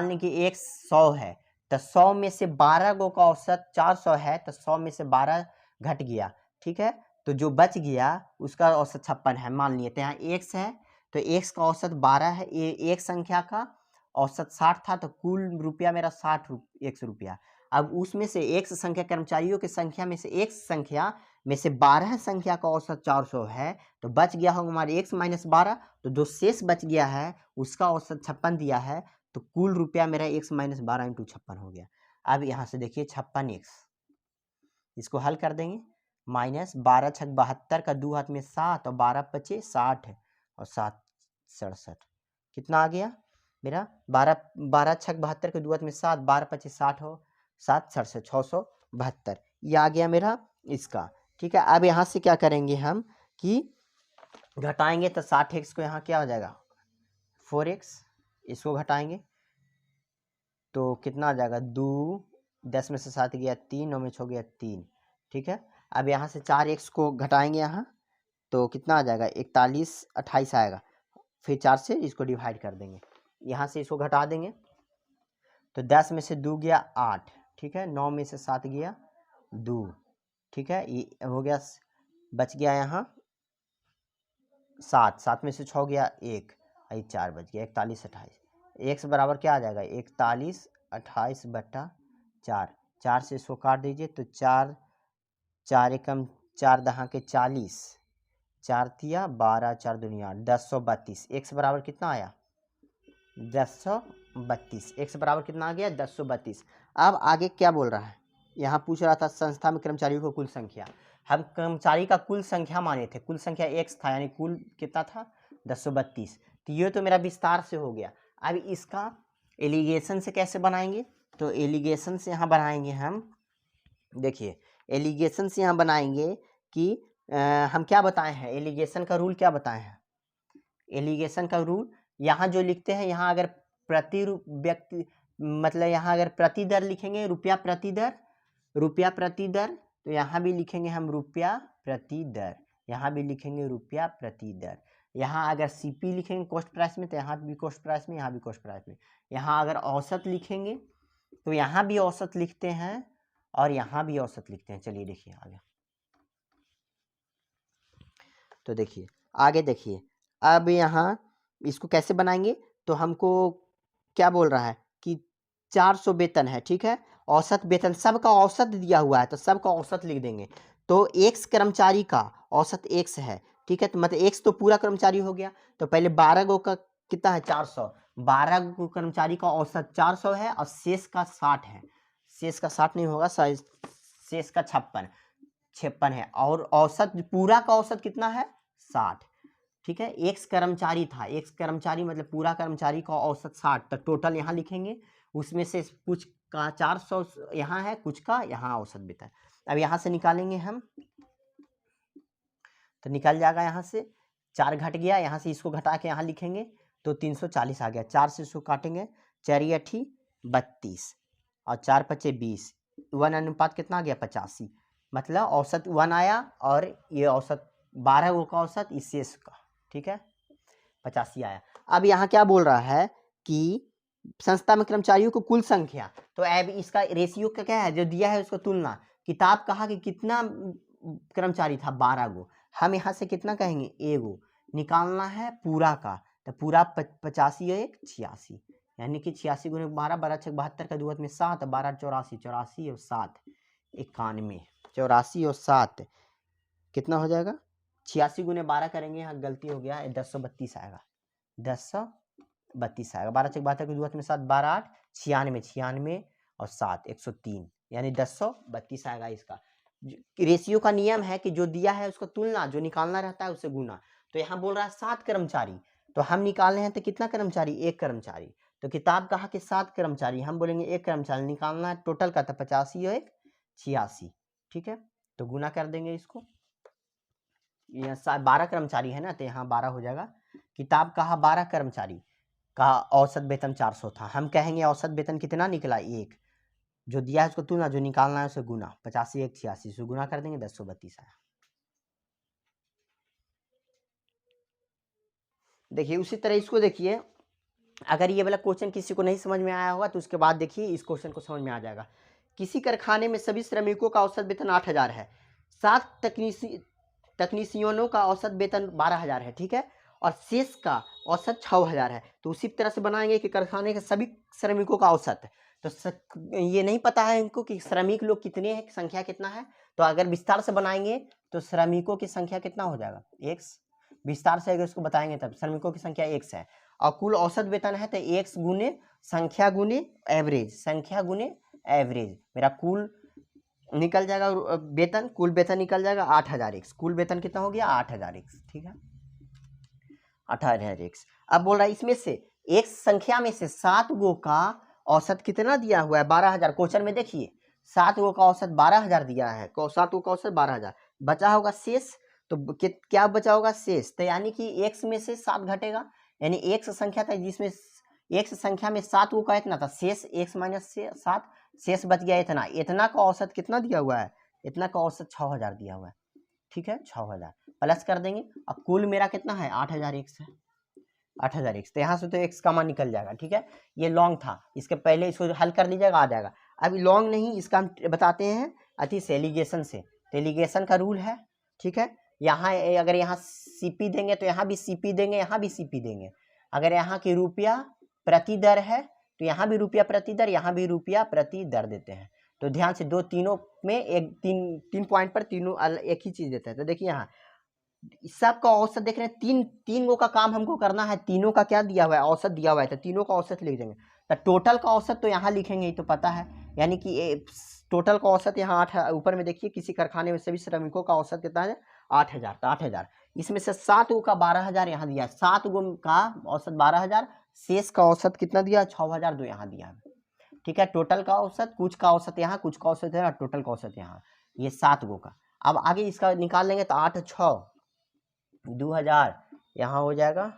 लें कि x 100 है, तो 100 में से 12 गो का औसत 400 है, तो 100 में से 12 घट गया, ठीक है। तो जो बच गया उसका औसत 56 है, मान लिए। तो यहाँ x है तो x का औसत 12 है, एक संख्या का औसत 60 था, तो कुल रुपया मेरा 60 रुपया। अब उसमें से x संख्या कर्मचारियों की संख्या में से x संख्या में से 12 संख्या का औसत 400 है, तो बच गया होगा हमारे x माइनस 12, तो जो शेष बच गया है उसका औसत 56 दिया है, तो कुल रुपया मेरा x माइनस 12 इंटू 56 हो गया। अब यहाँ से देखिए 56x, इसको हल कर देंगे, माइनस 12 छक 72 का 2 हाथ में 7 और 12 पचे 60 और 7 67, कितना आ गया मेरा 12 छक 72 के 2 हाथ में 7, 12 पचे 60 हो 7 67 672, ये आ गया मेरा इसका, ठीक है। अब यहाँ से क्या करेंगे हम कि घटाएंगे तो 60x को यहाँ क्या हो जाएगा 4x, इसको घटाएंगे तो कितना आ जाएगा 2, 10 में से 7 गया 3, 9 में 6 गया 3, ठीक है। अब यहाँ से 4x को घटाएंगे यहाँ तो कितना आ जाएगा 41 28 आएगा, फिर 4 से इसको डिवाइड कर देंगे, यहाँ से इसको घटा देंगे तो 10 में से 2 गया 8, ठीक है। 9 में से 7 गया 2, ठीक है, ये हो गया, बच गया यहाँ 7, 7 में से 6 गया 1, 4 बच गया 41 28, x बराबर क्या आ जाएगा 41 28 बटा 4, 4 से इसको काट दीजिए तो 4 4 एकम 4 दहा के 40, 4 तिया 12 4 दुनिया 1032, x बराबर कितना आया 1032, x बराबर कितना आ गया 1032। अब आगे क्या बोल रहा है, यहाँ पूछ रहा था संस्था में कर्मचारियों को कुल संख्या, हम कर्मचारी का कुल संख्या माने थे, कुल संख्या x था, यानी कुल कितना था 1032, तो ये तो मेरा विस्तार से हो गया। अब इसका एलिगेशन से कैसे बनाएंगे, तो एलिगेशन से यहाँ बनाएंगे हम, देखिए एलिगेशन से यहाँ बनाएंगे कि हम क्या बताए हैं, एलिगेशन का रूल क्या बताए हैं, एलिगेशन का रूल यहाँ जो लिखते हैं, यहाँ अगर प्रति व्यक्ति मतलब यहाँ अगर प्रति दर लिखेंगे रुपया प्रति दर, तो यहाँ भी लिखेंगे हम रुपया प्रति दर, यहाँ भी लिखेंगे रुपया प्रति दर। यहाँ अगर सीपी लिखेंगे कॉस्ट प्राइस में, तो यहाँ भी कॉस्ट प्राइस में, यहाँ भी कॉस्ट प्राइस में। यहाँ अगर औसत लिखेंगे तो यहाँ भी औसत लिखते हैं और यहाँ भी औसत लिखते हैं। चलिए देखिए आगे, तो देखिए आगे देखिए, अब यहाँ इसको कैसे बनाएंगे, तो हमको क्या बोल रहा है कि 400 वेतन है, ठीक है, औसत वेतन सबका औसत दिया हुआ है, तो सबका औसत लिख देंगे। तो x कर्मचारी का औसत x है, ठीक है, तो मतलब x तो पूरा कर्मचारी हो गया, तो पहले 12 गो का कितना है 400, 12 गो कर्मचारी का औसत 400 है और शेष का 60 है, शेष का 60 नहीं होगा, शेष का 56 है, और औसत पूरा का औसत कितना है 60, ठीक है। एक्स कर्मचारी था, एक्स कर्मचारी मतलब पूरा कर्मचारी का औसत 60, तो टोटल यहाँ लिखेंगे, उसमें से कुछ का 400 यहाँ है, कुछ का यहाँ औसत वेतन। अब यहाँ से निकालेंगे हम, तो निकल जाएगा, यहाँ से 4 घट गया, यहाँ से इसको घटा के यहाँ लिखेंगे तो 340 आ गया, 4 से इसको काटेंगे 4 8 32 और 4 5 20, 1 अनुपात कितना आ गया 85, मतलब औसत 1 आया और ये औसत 12 गो का औसत इस शेष का, ठीक है 85 आया। अब यहाँ क्या बोल रहा है कि संस्था में कर्मचारियों को कुल संख्या, तो अब इसका रेशियो का क्या है जो दिया है उसको तुलना, किताब कहा कि कितना कर्मचारी था 12 गो, हम यहाँ से कितना कहेंगे एगो, निकालना है पूरा का, तो पूरा 85 और 1 86, यानी कि 86 गुने 12, 12 छक 72 का 2 हाथ में 7, 12 84, 84 और 7 91, 84 और 7 कितना हो जाएगा 86 गुने 12 करेंगे, यहाँ गलती हो गया 1032 आएगा, 1032 आएगा, 12 छक 72 के 2 हाथ में 7, 12 8 96, 96 और 7 103, यानी 1032 आएगा। इसका रेशियो का नियम है कि जो दिया है उसको तुलना, जो निकालना रहता है उससे गुना, तो यहाँ बोल रहा है 7 कर्मचारी, तो हम निकालने हैं तो कितना कर्मचारी 1 कर्मचारी, तो किताब कहा कि 7 कर्मचारी, हम बोलेंगे 1 कर्मचारी, निकालना है टोटल का, तो 85 और 1 86, ठीक है। तो गुना कर देंगे इसको, यहाँ 12 कर्मचारी है ना, तो यहाँ 12 हो जाएगा। किताब कहा 12 कर्मचारी का औसत वेतन 400 था, हम कहेंगे औसत वेतन कितना निकला 1, जो दिया है उसको तुलना, जो निकालना है उसे गुना, 85 1 86 से गुना कर देंगे 1032 आया। देखिए उसी तरह इसको देखिए, अगर ये वाला क्वेश्चन किसी को नहीं समझ में आया होगा तो उसके बाद देखिए इस क्वेश्चन को समझ में आ जाएगा। किसी कारखाने में सभी श्रमिकों का औसत वेतन 8000 है, 7 तकनीशियनों का औसत वेतन 12000 है, ठीक है, और शेष का औसत 6000 है। तो उसी तरह से बनाएंगे कि कारखाने के सभी श्रमिकों का औसत, तो ये नहीं पता है इनको कि श्रमिक लोग कितने हैं, संख्या कितना है, तो अगर विस्तार से बनाएंगे तो श्रमिकों की संख्या कितना हो जाएगा x, विस्तार से अगर इसको बताएंगे तब श्रमिकों की संख्या x है, और कुल औसत वेतन है तो x गुने संख्या गुने एवरेज, संख्या गुने एवरेज, मेरा कुल निकल जाएगा वेतन, कुल वेतन निकल जाएगा 8000x, कुल वेतन कितना हो गया 8000x, ठीक है 8000x। अब बोल रहा है इसमें से x संख्या में से 7 गो का औसत कितना दिया हुआ है 12000, क्वेश्चन में देखिए 7 गो का औसत 12000 दिया है, 7 गो का औसत 12000, बचा होगा शेष, तो क्या बचा होगा शेष, तो यानी कि x में से 7 घटेगा, यानी x संख्या था जिसमें x संख्या में 7 गो का इतना था, शेष x माइनस 7, शेष बच गया इतना, इतना का औसत कितना दिया हुआ है, इतना का औसत 6000 दिया हुआ है, ठीक है 6000 प्लस कर देंगे, अब कुल मेरा कितना है 8000x है, 8000x, तो यहाँ से तो x का मान निकल जाएगा, ठीक है। ये लॉन्ग था, इसके पहले इसको हल कर लीजिएगा आ जाएगा। अभी लॉन्ग नहीं, इसका हम बताते हैं अति से एलिगेशन से, तो एलिगेशन का रूल है, ठीक है। यहाँ अगर यहाँ CP देंगे तो यहाँ भी CP देंगे, यहाँ भी CP देंगे, अगर यहाँ की रुपया प्रति दर है तो यहाँ भी रुपया प्रति दर, यहाँ भी रुपया प्रति दर देते हैं, तो ध्यान से तीनों में एक तीन पॉइंट पर तीनों एक ही चीज देते हैं। तो देखिए यहाँ सबका औसत देख रहे हैं, तीन गो का काम हमको करना है, तीनों का क्या दिया हुआ है औसत दिया हुआ है, तो तीनों का औसत लिख देंगे, तो टोटल का औसत तो यहाँ लिखेंगे, ये तो पता है, यानी कि टोटल का औसत यहाँ 8, ऊपर में देखिए किसी कारखाने में सभी श्रमिकों का औसत कितना है 8000, तो 8000 इसमें से 7 गो का 12000 यहाँ दिया, 7 गो का औसत 12000, शेष का औसत कितना दिया 6000 दो यहाँ दिया, ठीक है। टोटल का औसत, कुछ का औसत यहाँ, कुछ का औसत है, टोटल का औसत यहाँ, ये 7 गो का। अब आगे इसका निकाल लेंगे तो 8 6 2000, यहाँ हो जाएगा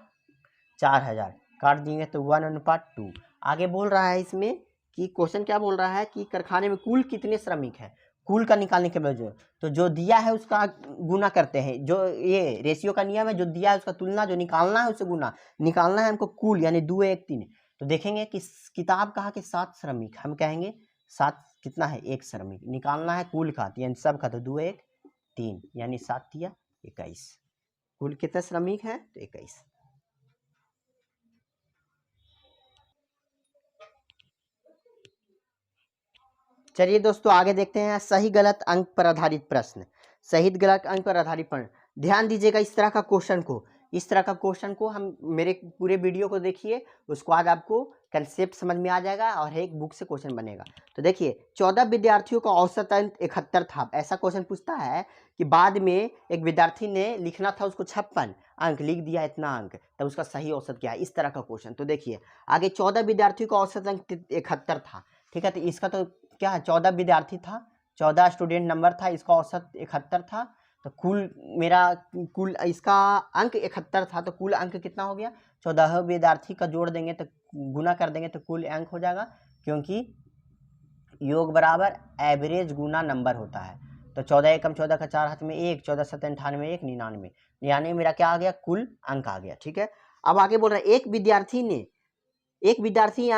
4000, काट देंगे तो 1/2। आगे बोल रहा है इसमें कि क्वेश्चन क्या बोल रहा है कि कारखाने में कुल कितने श्रमिक हैं, कुल का निकालने के बाद तो जो दिया है उसका गुना करते हैं, जो ये रेशियो का नियम है, जो दिया है उसका तुलना, जो निकालना है उसे गुना, निकालना है हमको कुल, यानी 2 1 3, तो देखेंगे कि किताब कहा कि 7 श्रमिक, हम कहेंगे 7 कितना है 1 श्रमिक, निकालना है कुल का यानी सब का, तो 2 1 3 यानी 7 या 21, कुल कितने श्रमिक हैं तो 21। चलिए दोस्तों आगे देखते हैं सही गलत अंक पर आधारित प्रश्न, सही गलत अंक पर आधारित प्रश्न, ध्यान दीजिएगा इस तरह का क्वेश्चन को हम मेरे पूरे वीडियो को देखिए, उसके बाद आपको कंसेप्ट समझ में आ जाएगा और एक बुक से क्वेश्चन बनेगा। तो देखिए 14 विद्यार्थियों का औसत अंक 71 था, ऐसा क्वेश्चन पूछता है कि बाद में एक विद्यार्थी ने लिखना था उसको 56 अंक, लिख दिया इतना अंक, तब उसका सही औसत क्या है, इस तरह का क्वेश्चन। तो देखिए आगे 14 विद्यार्थियों का औसत अंक 71 था, ठीक है, तो इसका तो क्या है 14 विद्यार्थी था, 14 स्टूडेंट नंबर था, इसका औसत 71 था, तो कुल इसका अंक 71 था, तो कुल अंक कितना हो गया 14 विद्यार्थी का जोड़ देंगे तो गुना कर देंगे तो कुल अंक हो जाएगा, क्योंकि योग बराबर एवरेज गुना नंबर होता है, तो 14 एकम 14 का 4 हाथ में 1, 14 7 98 1 99, यानी मेरा क्या आ गया कुल अंक आ गया, ठीक है। अब आगे बोल रहा है एक विद्यार्थी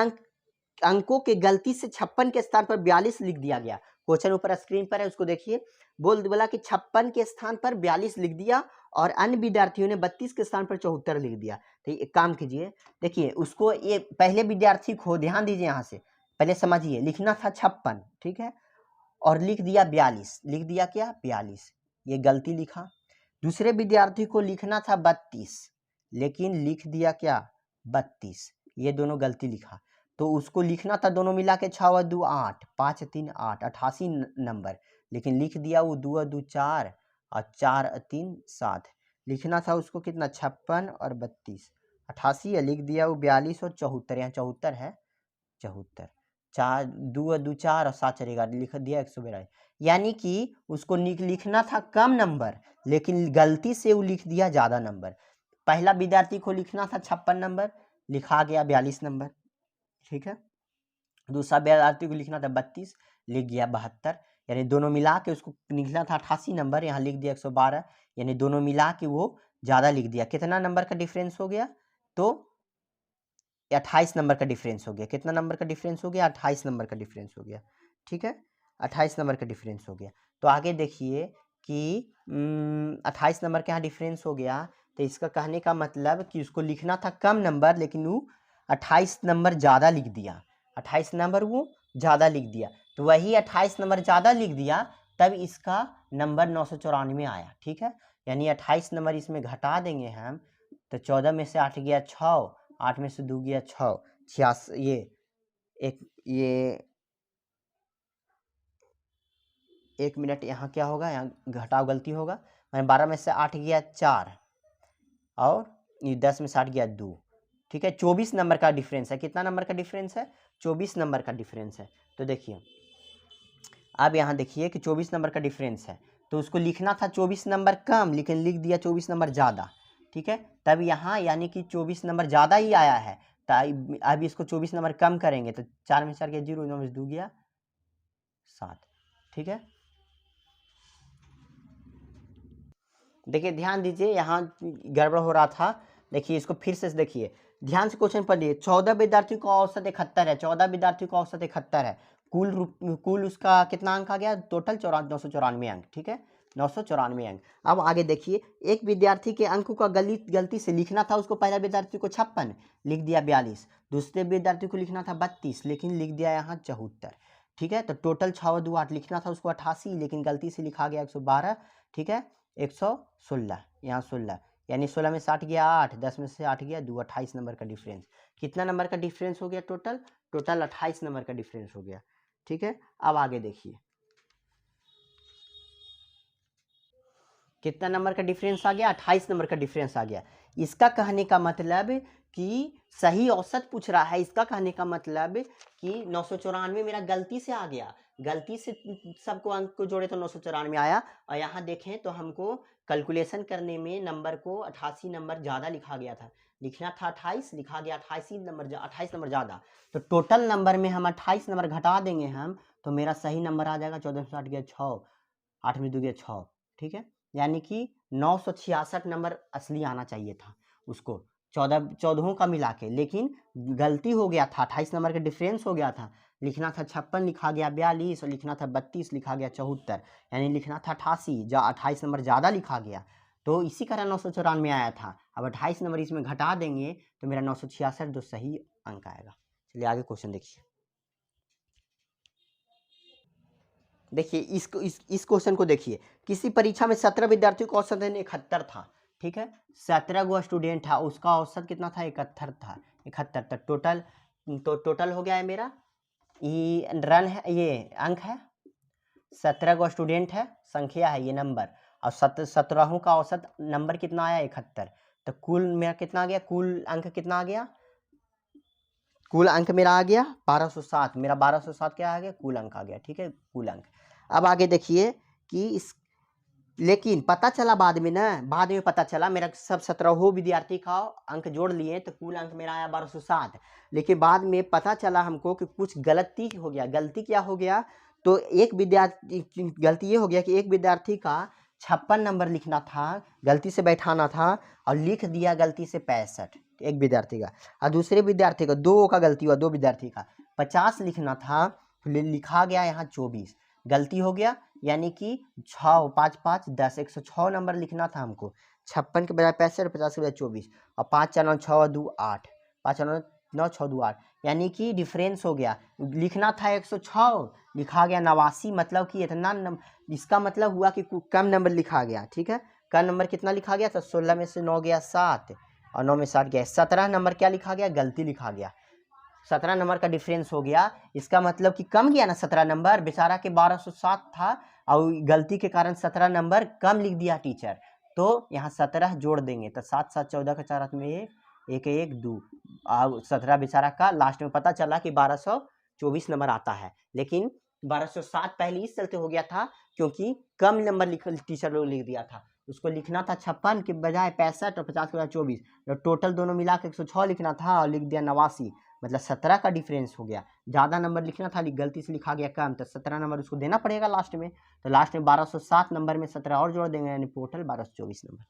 अंकों के गलती से 56 के स्थान पर 42 लिख दिया गया, क्वेश्चन ऊपर स्क्रीन पर है उसको देखिए, बोला कि 56 के स्थान पर 42 लिख दिया और अन्य विद्यार्थियों ने 32 के स्थान पर 74 लिख दिया। तो एक काम कीजिए, देखिए उसको ये पहले विद्यार्थी को ध्यान दीजिए, यहाँ से पहले समझिए, लिखना था 56, ठीक है, और लिख दिया 42, लिख दिया क्या 42, ये गलती लिखा। दूसरे विद्यार्थी को लिखना था 32, लेकिन लिख दिया क्या 32, ये दोनों गलती लिखा, तो उसको लिखना था दोनों मिला के 6 2 8 5 3 8 88 नंबर, लेकिन लिख दिया वो 2 2 4 और 4 3 7, लिखना था उसको कितना 56 और 32, 88 है, लिख दिया वो 42 और 74, यहाँ 74 है, 74 4 2 2 4 और 7 4 11 लिख दिया 142, यानी कि उसको लिखना था कम नंबर, लेकिन गलती से वो लिख दिया ज़्यादा नंबर। पहला विद्यार्थी को लिखना था 56 नंबर, लिखा गया 42 नंबर, ठीक है। दूसरा विद्यार्थी को लिखना था 32, लिख गया 72, यानी दोनों मिला के उसको लिखना था 88 नंबर, यहाँ लिख दिया 112, यानी दोनों मिला के वो ज़्यादा लिख दिया। कितना नंबर का डिफरेंस हो गया? तो 28 नंबर का डिफरेंस हो गया। कितना नंबर का डिफरेंस हो गया? 28 नंबर का डिफरेंस हो गया, ठीक है। 28 नंबर का डिफरेंस हो गया। तो आगे देखिए कि 28 नंबर का यहाँ डिफरेंस हो गया, तो इसका कहने का मतलब कि उसको लिखना था कम नंबर, लेकिन वो 28 नंबर ज़्यादा लिख दिया। 28 नंबर वो ज़्यादा लिख दिया, तो वही 28 नंबर ज़्यादा लिख दिया, तब इसका नंबर 994 आया, ठीक है। यानी 28 नंबर इसमें घटा देंगे हम, तो 14 में से 8 गया 6, 8 में से 2 गया 6, 86, ये एक मिनट, यहाँ क्या होगा, यहाँ घटाव गलती होगा। मैंने 12 में से 8 गया 4, और ये 10 में से 8 गया 2, ठीक है। 24 नंबर का डिफरेंस है। कितना नंबर का डिफरेंस है? 24 नंबर का डिफरेंस है। तो देखिए, अब यहाँ देखिए कि 24 नंबर का डिफरेंस है, तो उसको लिखना था 24 नंबर कम, लेकिन लिख दिया 24 नंबर ज़्यादा, ठीक है। तब यहाँ यानी कि 24 नंबर ज़्यादा ही आया है, तो अब इसको 24 नंबर कम करेंगे, तो 4 में 4 गया 0, 9 में से 2 गया 7, ठीक है। देखिए ध्यान दीजिए, यहाँ गड़बड़ हो रहा था। देखिए इसको फिर से देखिए, ध्यान से क्वेश्चन पढ़िए। 14 विद्यार्थियों का औसत 71 है, 14 विद्यार्थियों का औसत 71 है, कुल उसका कितना अंक आ गया? टोटल 994 अंक, ठीक है, 994 अंक। अब आगे देखिए, एक विद्यार्थी के अंक का गलती से लिखना था उसको, पहला विद्यार्थी को 56, लिख दिया 42, दूसरे विद्यार्थी को लिखना था 32, लेकिन लिख दिया यहाँ 74, ठीक है। तो टोटल 6 2 8 लिखना था उसको 88, लेकिन गलती से लिखा गया 112, ठीक है, 116, यहाँ 16, यानी 16 में 60 गया 8, 10 में से 8 गया 2, 28 नंबर का डिफरेंस। कितना नंबर का डिफरेंस हो गया? टोटल 28 नंबर का डिफरेंस हो गया, ठीक है। अब आगे देखिए, कितना नंबर का डिफरेंस आ गया? 28 नंबर का डिफरेंस आ गया। इसका कहने का मतलब कि सही औसत पूछ रहा है। इसका कहने का मतलब कि 994 मेरा गलती से आ गया, गलती से सबको अंक को जोड़े तो 994 आया। और यहाँ देखें तो हमको कैलकुलेशन करने में नंबर को 88 नंबर ज़्यादा लिखा गया था, लिखना था 28, लिखा गया 28 नंबर ज़्यादा। तो टोटल नंबर में हम 28 नंबर घटा देंगे हम, तो मेरा सही नंबर आ जाएगा 14 में 60 गया 6, 8 में 2 गया 6, ठीक है। यानी कि 966 नंबर असली आना चाहिए था उसको, 14 का मिला के, लेकिन गलती हो गया था, 28 नंबर का डिफरेंस हो गया था। लिखना था 56, लिखा गया 42, और लिखना था 32, लिखा गया 74, यानी लिखना था 88, जो 28 नंबर ज़्यादा लिखा गया, तो इसी कारण 994 आया था। अब 28 नंबर इसमें घटा देंगे तो मेरा 966 जो सही अंक आएगा। चलिए आगे क्वेश्चन देखिए। देखिए इस क्वेश्चन को देखिए, किसी परीक्षा में 17 विद्यार्थियों का औसत 71 था, ठीक है। 17 गो स्टूडेंट था, उसका औसत कितना था? 71 था, 71 तक टोटल। तो टोटल हो गया है मेरा, ये रन है, ये अंक है, 17 गो स्टूडेंट है, संख्या है ये नंबर, और 17 का औसत नंबर कितना आया? 71। तो कुल मेरा कितना आ गया? कुल अंक कितना आ गया? कुल अंक मेरा आ गया 1207, मेरा 1207 क्या आ गया? कुल अंक आ गया, ठीक है, कुल अंक। अब आगे देखिए कि लेकिन पता चला बाद में पता चला मेरा सब 17 विद्यार्थी का अंक जोड़ लिए तो कुल अंक मेरा आया 1207, लेकिन बाद में पता चला हमको कि कुछ गलती हो गया। गलती क्या हो गया? तो एक विद्यार्थी, गलती ये हो गया कि एक विद्यार्थी का 56 नंबर लिखना था, गलती से बैठाना था, और लिख दिया गलती से 65, एक विद्यार्थी का। और दूसरे विद्यार्थी का, दो का गलती हुआ, दो विद्यार्थी का 50 लिखना था, लिखा गया यहाँ 24, गलती हो गया। यानी कि 6 5 5 10, 106 नंबर लिखना था हमको, 56 के बजाय 65, 50 के बजाय 24, और 5 4 9 6 2 8, 5 9 9 6 2 8, यानी कि डिफरेंस हो गया। लिखना था 106, लिखा गया 89, मतलब कि इतना इसका मतलब हुआ कि कम नंबर लिखा गया, ठीक है। कम नंबर कितना लिखा गया? तो 16 में से 9 गया 7, और 9 में 7 गया 17 नंबर क्या लिखा गया? गलती लिखा गया, 17 नंबर का डिफरेंस हो गया। इसका मतलब कि कम गया ना 17 नंबर, बेचारा के 1207 था, और गलती के कारण 17 नंबर कम लिख दिया टीचर। तो यहाँ 17 जोड़ देंगे तो 7 7 14 का 4 हाथ में 1 1 2, और 17 बेचारा का लास्ट में पता चला कि 1224 नंबर आता है, लेकिन 1207 पहले इस चलते हो गया था क्योंकि कम नंबर टीचर लोग लिख दिया था। उसको लिखना था 56 के बजाय 65 और 50 के बजाय 24, तो टोटल दोनों मिला के 106 लिखना था और लिख दिया 89, मतलब 17 का डिफरेंस हो गया। ज़्यादा नंबर लिखना था, गलती से लिखा गया कम, तो 17 नंबर उसको देना पड़ेगा लास्ट में। तो लास्ट में 1207 नंबर में 17 और जोड़ देंगे, यानी टोटल 1224 नंबर।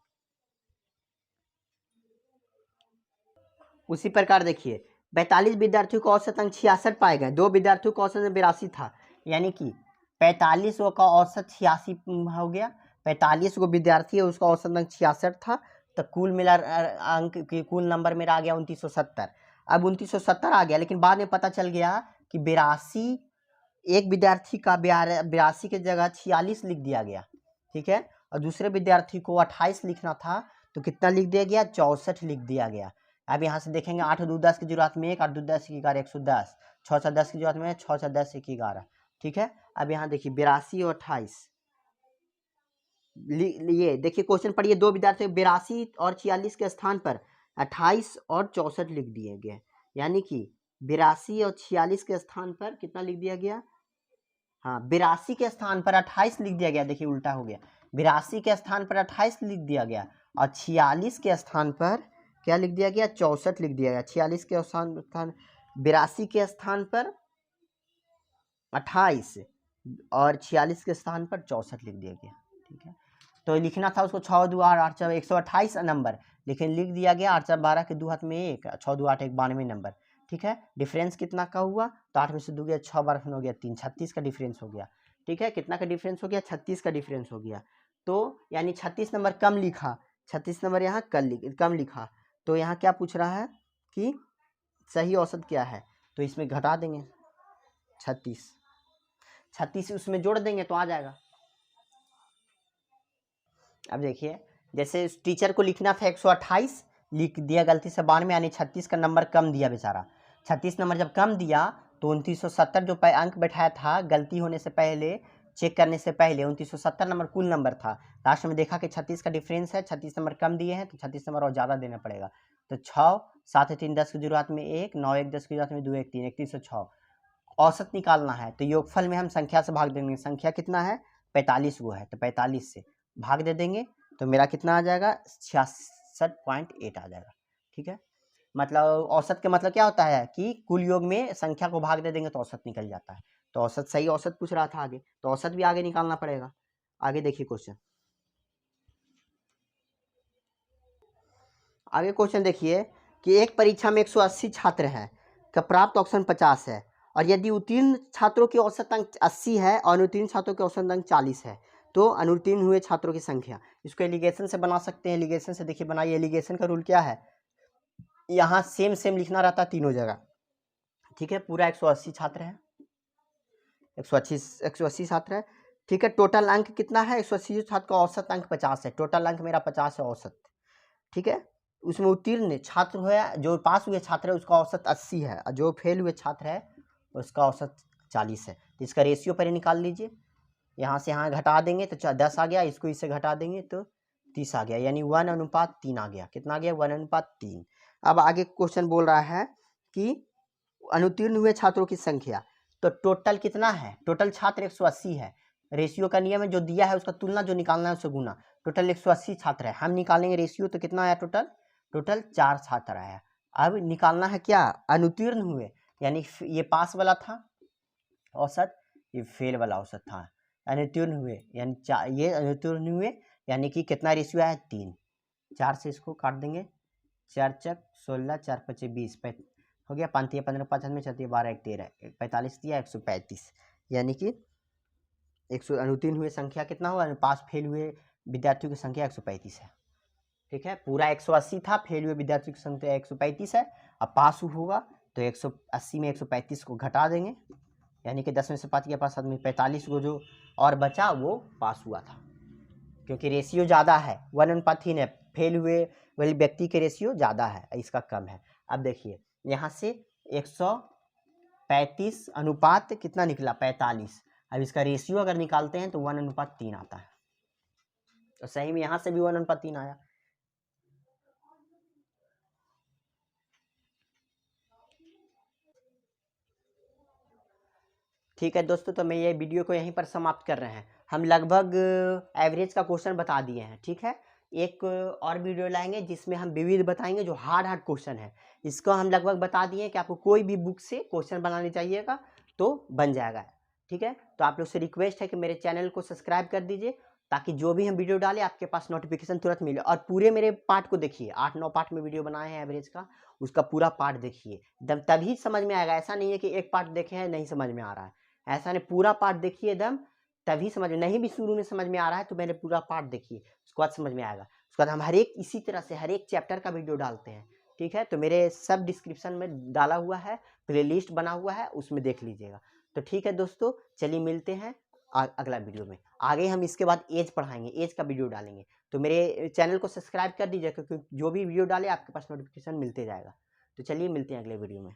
उसी प्रकार देखिए 45 विद्यार्थियों का औसत अंक 66 पाए गए, 2 विद्यार्थियों का औसत 82 था, यानी कि 45 का औसत 86 हो गया। 45 गो विद्यार्थी है, उसका औसत अंक 66 था, तो कुल मिला अंक की कुल नंबर मेरा आ गया 2970। अब 2970 आ गया, लेकिन बाद में पता चल गया कि 82, एक विद्यार्थी का 82 की जगह 46 लिख दिया गया, ठीक है, और दूसरे विद्यार्थी को 28 लिखना था, तो कितना लिख दिया गया, 64 लिख दिया गया। अब यहाँ से देखेंगे 8 2 10 की जरूरत में 1, 8 2 10 11 110, 6 6 10 की जरूरत में 6 6 10 1 11, ठीक है। अब यहाँ देखिए 82 और 28, ये देखिए क्वेश्चन पढ़िए, 2 विद्यार्थी 82 और 46 के स्थान पर 28 और 64 लिख दिए गए, यानी कि 82 और 46 के स्थान पर कितना लिख दिया गया, हाँ 82 के स्थान पर 28 लिख दिया गया, देखिए उल्टा हो गया, 82 के स्थान पर 28 लिख दिया गया और 46 के स्थान पर क्या लिख दिया गया, 64 लिख दिया गया। 46 के स्थान 82 के स्थान पर 28 और 46 के स्थान पर 64 लिख दिया गया, ठीक है। तो लिखना था उसको 6 2 8 8 4 128 नंबर, लेकिन लिख दिया गया 8 4 12 के 2 हाथ में 1, 6 2 8 1 92 नंबर, ठीक है। डिफरेंस कितना का हुआ, तो 8 में से 2 गया 6 12 हो गया 3, 36 का डिफरेंस हो गया, ठीक है। कितना का डिफरेंस हो गया, 36 का डिफरेंस हो गया। तो यानी 36 नंबर कम लिखा, 36 नंबर यहाँ कम लिखा, तो यहाँ क्या पूछ रहा है कि सही औसत क्या है, तो इसमें घटा देंगे 36 उसमें जोड़ देंगे तो आ जाएगा। अब देखिए जैसे टीचर को लिखना था 128, लिख दिया गलती से 92, यानी 36 का नंबर कम दिया बेचारा। 36 नंबर जब कम दिया तो 2970 जो अंक बैठाया था गलती होने से पहले, चेक करने से पहले 2970 नंबर कुल नंबर था। लास्ट में देखा कि 36 का डिफरेंस है, 36 नंबर कम दिए हैं, तो 36 नंबर और ज़्यादा देना पड़ेगा। तो 6 7 3 10 की जरूरत में 1, 9 1 10 की जरूरत में 2 1 3, 3106 औसत निकालना है। तो योगफल में हम संख्या से भाग देंगे, संख्या कितना है 45 गो है, तो 45 से भाग दे देंगे, तो मेरा कितना आ जाएगा 66.8 आ जाएगा, ठीक है। मतलब औसत का मतलब क्या होता है कि कुल योग में संख्या को भाग दे देंगे तो औसत निकल जाता है। तो औसत सही औसत पूछ रहा था आगे, तो औसत भी आगे निकालना पड़ेगा। आगे देखिए क्वेश्चन, आगे क्वेश्चन देखिए कि एक परीक्षा में 180 छात्र हैं का प्राप्त औसत 50 है, और यदि उत्तीर्ण छात्रों के औसत अंक 80 है और अनुत्तीर्ण छात्रों के औसत अंक 40 है, तो अनुत्तीर्ण हुए छात्रों की संख्या। इसको एलिगेशन से बना सकते हैं, एलिगेशन से देखिए बनाइए। एलिगेशन का रूल क्या है, यहाँ सेम सेम लिखना रहता है तीनों जगह, ठीक है। पूरा 180 छात्र है, 180 छात्र है, ठीक है। टोटल अंक कितना है, 180 छात्र का औसत अंक 50 है, टोटल अंक मेरा 50 है औसत, ठीक है। उसमें उत्तीर्ण छात्र हुआ, जो पास हुए छात्र है उसका औसत 80 है, और जो फेल हुए छात्र है उसका औसत 40 है। तो इसका रेशियो पहले निकाल लीजिए, यहाँ से यहाँ घटा देंगे तो 10 आ गया, इसको इससे घटा देंगे तो 30 आ गया, यानी 1:3 आ गया। कितना आ गया, 1:3। अब आगे क्वेश्चन बोल रहा है कि अनुत्तीर्ण हुए छात्रों की संख्या, तो टोटल कितना है, टोटल छात्र 180 है, रेशियो का नियम है, जो दिया है उसका तुलना, जो निकालना है उससे गुना। टोटल 180 छात्र है, हम निकालेंगे रेशियो, तो कितना आया टोटल 4 छात्र आया। अब निकालना है क्या, अनुत्तीर्ण हुए, यानी ये पास वाला था औसत, ये फेल वाला औसत था। अनुत्तीर्ण हुए यानी ये अनुत्तीर्ण हुए, यानी कि कितना रेशियो आया 3, 4 से इसको काट देंगे, 4 चक 16, 4 5 20 हो गया, 5 15 5 में 4 12 1 13, 45 दिया 135, यानी कि 100 अनुत्तीर्ण हुए संख्या कितना हुआ, पास फेल हुए विद्यार्थियों की संख्या 135 है, ठीक है। पूरा 180 था, फेल हुए विद्यार्थियों की संख्या 135 है। अब पास होगा तो 180 में 135 को घटा देंगे, यानी कि 10 में से 5 के पास आदमी 45 को जो और बचा वो पास हुआ था, क्योंकि रेशियो ज़्यादा है 1:3 है, फेल हुए वाले व्यक्ति के रेशियो ज़्यादा है, इसका कम है। अब देखिए यहाँ से 135 अनुपात कितना निकला 45, अब इसका रेशियो अगर निकालते हैं तो 1:3 आता है, तो सही में यहाँ से भी 1:3 आया। ठीक है दोस्तों, तो मैं ये वीडियो को यहीं पर समाप्त कर रहे हैं। हम लगभग एवरेज का क्वेश्चन बता दिए हैं। ठीक है, एक और वीडियो लाएंगे जिसमें हम विविध बताएंगे जो हार्ड क्वेश्चन है। इसको हम लगभग बता दिए कि आपको कोई भी बुक से क्वेश्चन बनाने चाहिएगा तो बन जाएगा। ठीक है, तो आप लोग से रिक्वेस्ट है कि मेरे चैनल को सब्सक्राइब कर दीजिए ताकि जो भी हम वीडियो डालें आपके पास नोटिफिकेशन तुरंत मिले। और पूरे मेरे पार्ट को देखिए, 8-9 पार्ट में वीडियो बनाए हैं एवरेज का, उसका पूरा पार्ट देखिए, एकदम तभी समझ में आएगा। ऐसा नहीं है कि एक पार्ट देखे हैं नहीं समझ में आ रहा है, ऐसा नहीं, पूरा पार्ट देखिए एकदम, तभी समझ में। नहीं भी शुरू में समझ में आ रहा है तो मैंने पूरा पार्ट देखिए, उसके बाद समझ में आएगा। उसके बाद हम हर एक इसी तरह से हर एक चैप्टर का वीडियो डालते हैं। ठीक है, तो मेरे सब डिस्क्रिप्शन में डाला हुआ है, प्लेलिस्ट बना हुआ है, उसमें देख लीजिएगा। तो ठीक है दोस्तों, चलिए मिलते हैं अगला वीडियो में। आगे हम इसके बाद एज पढ़ाएंगे, एज का वीडियो डालेंगे। तो मेरे चैनल को सब्सक्राइब कर दीजिए क्योंकि जो भी वीडियो डाले आपके पास नोटिफिकेशन मिलते जाएगा। तो चलिए मिलते हैं अगले वीडियो में।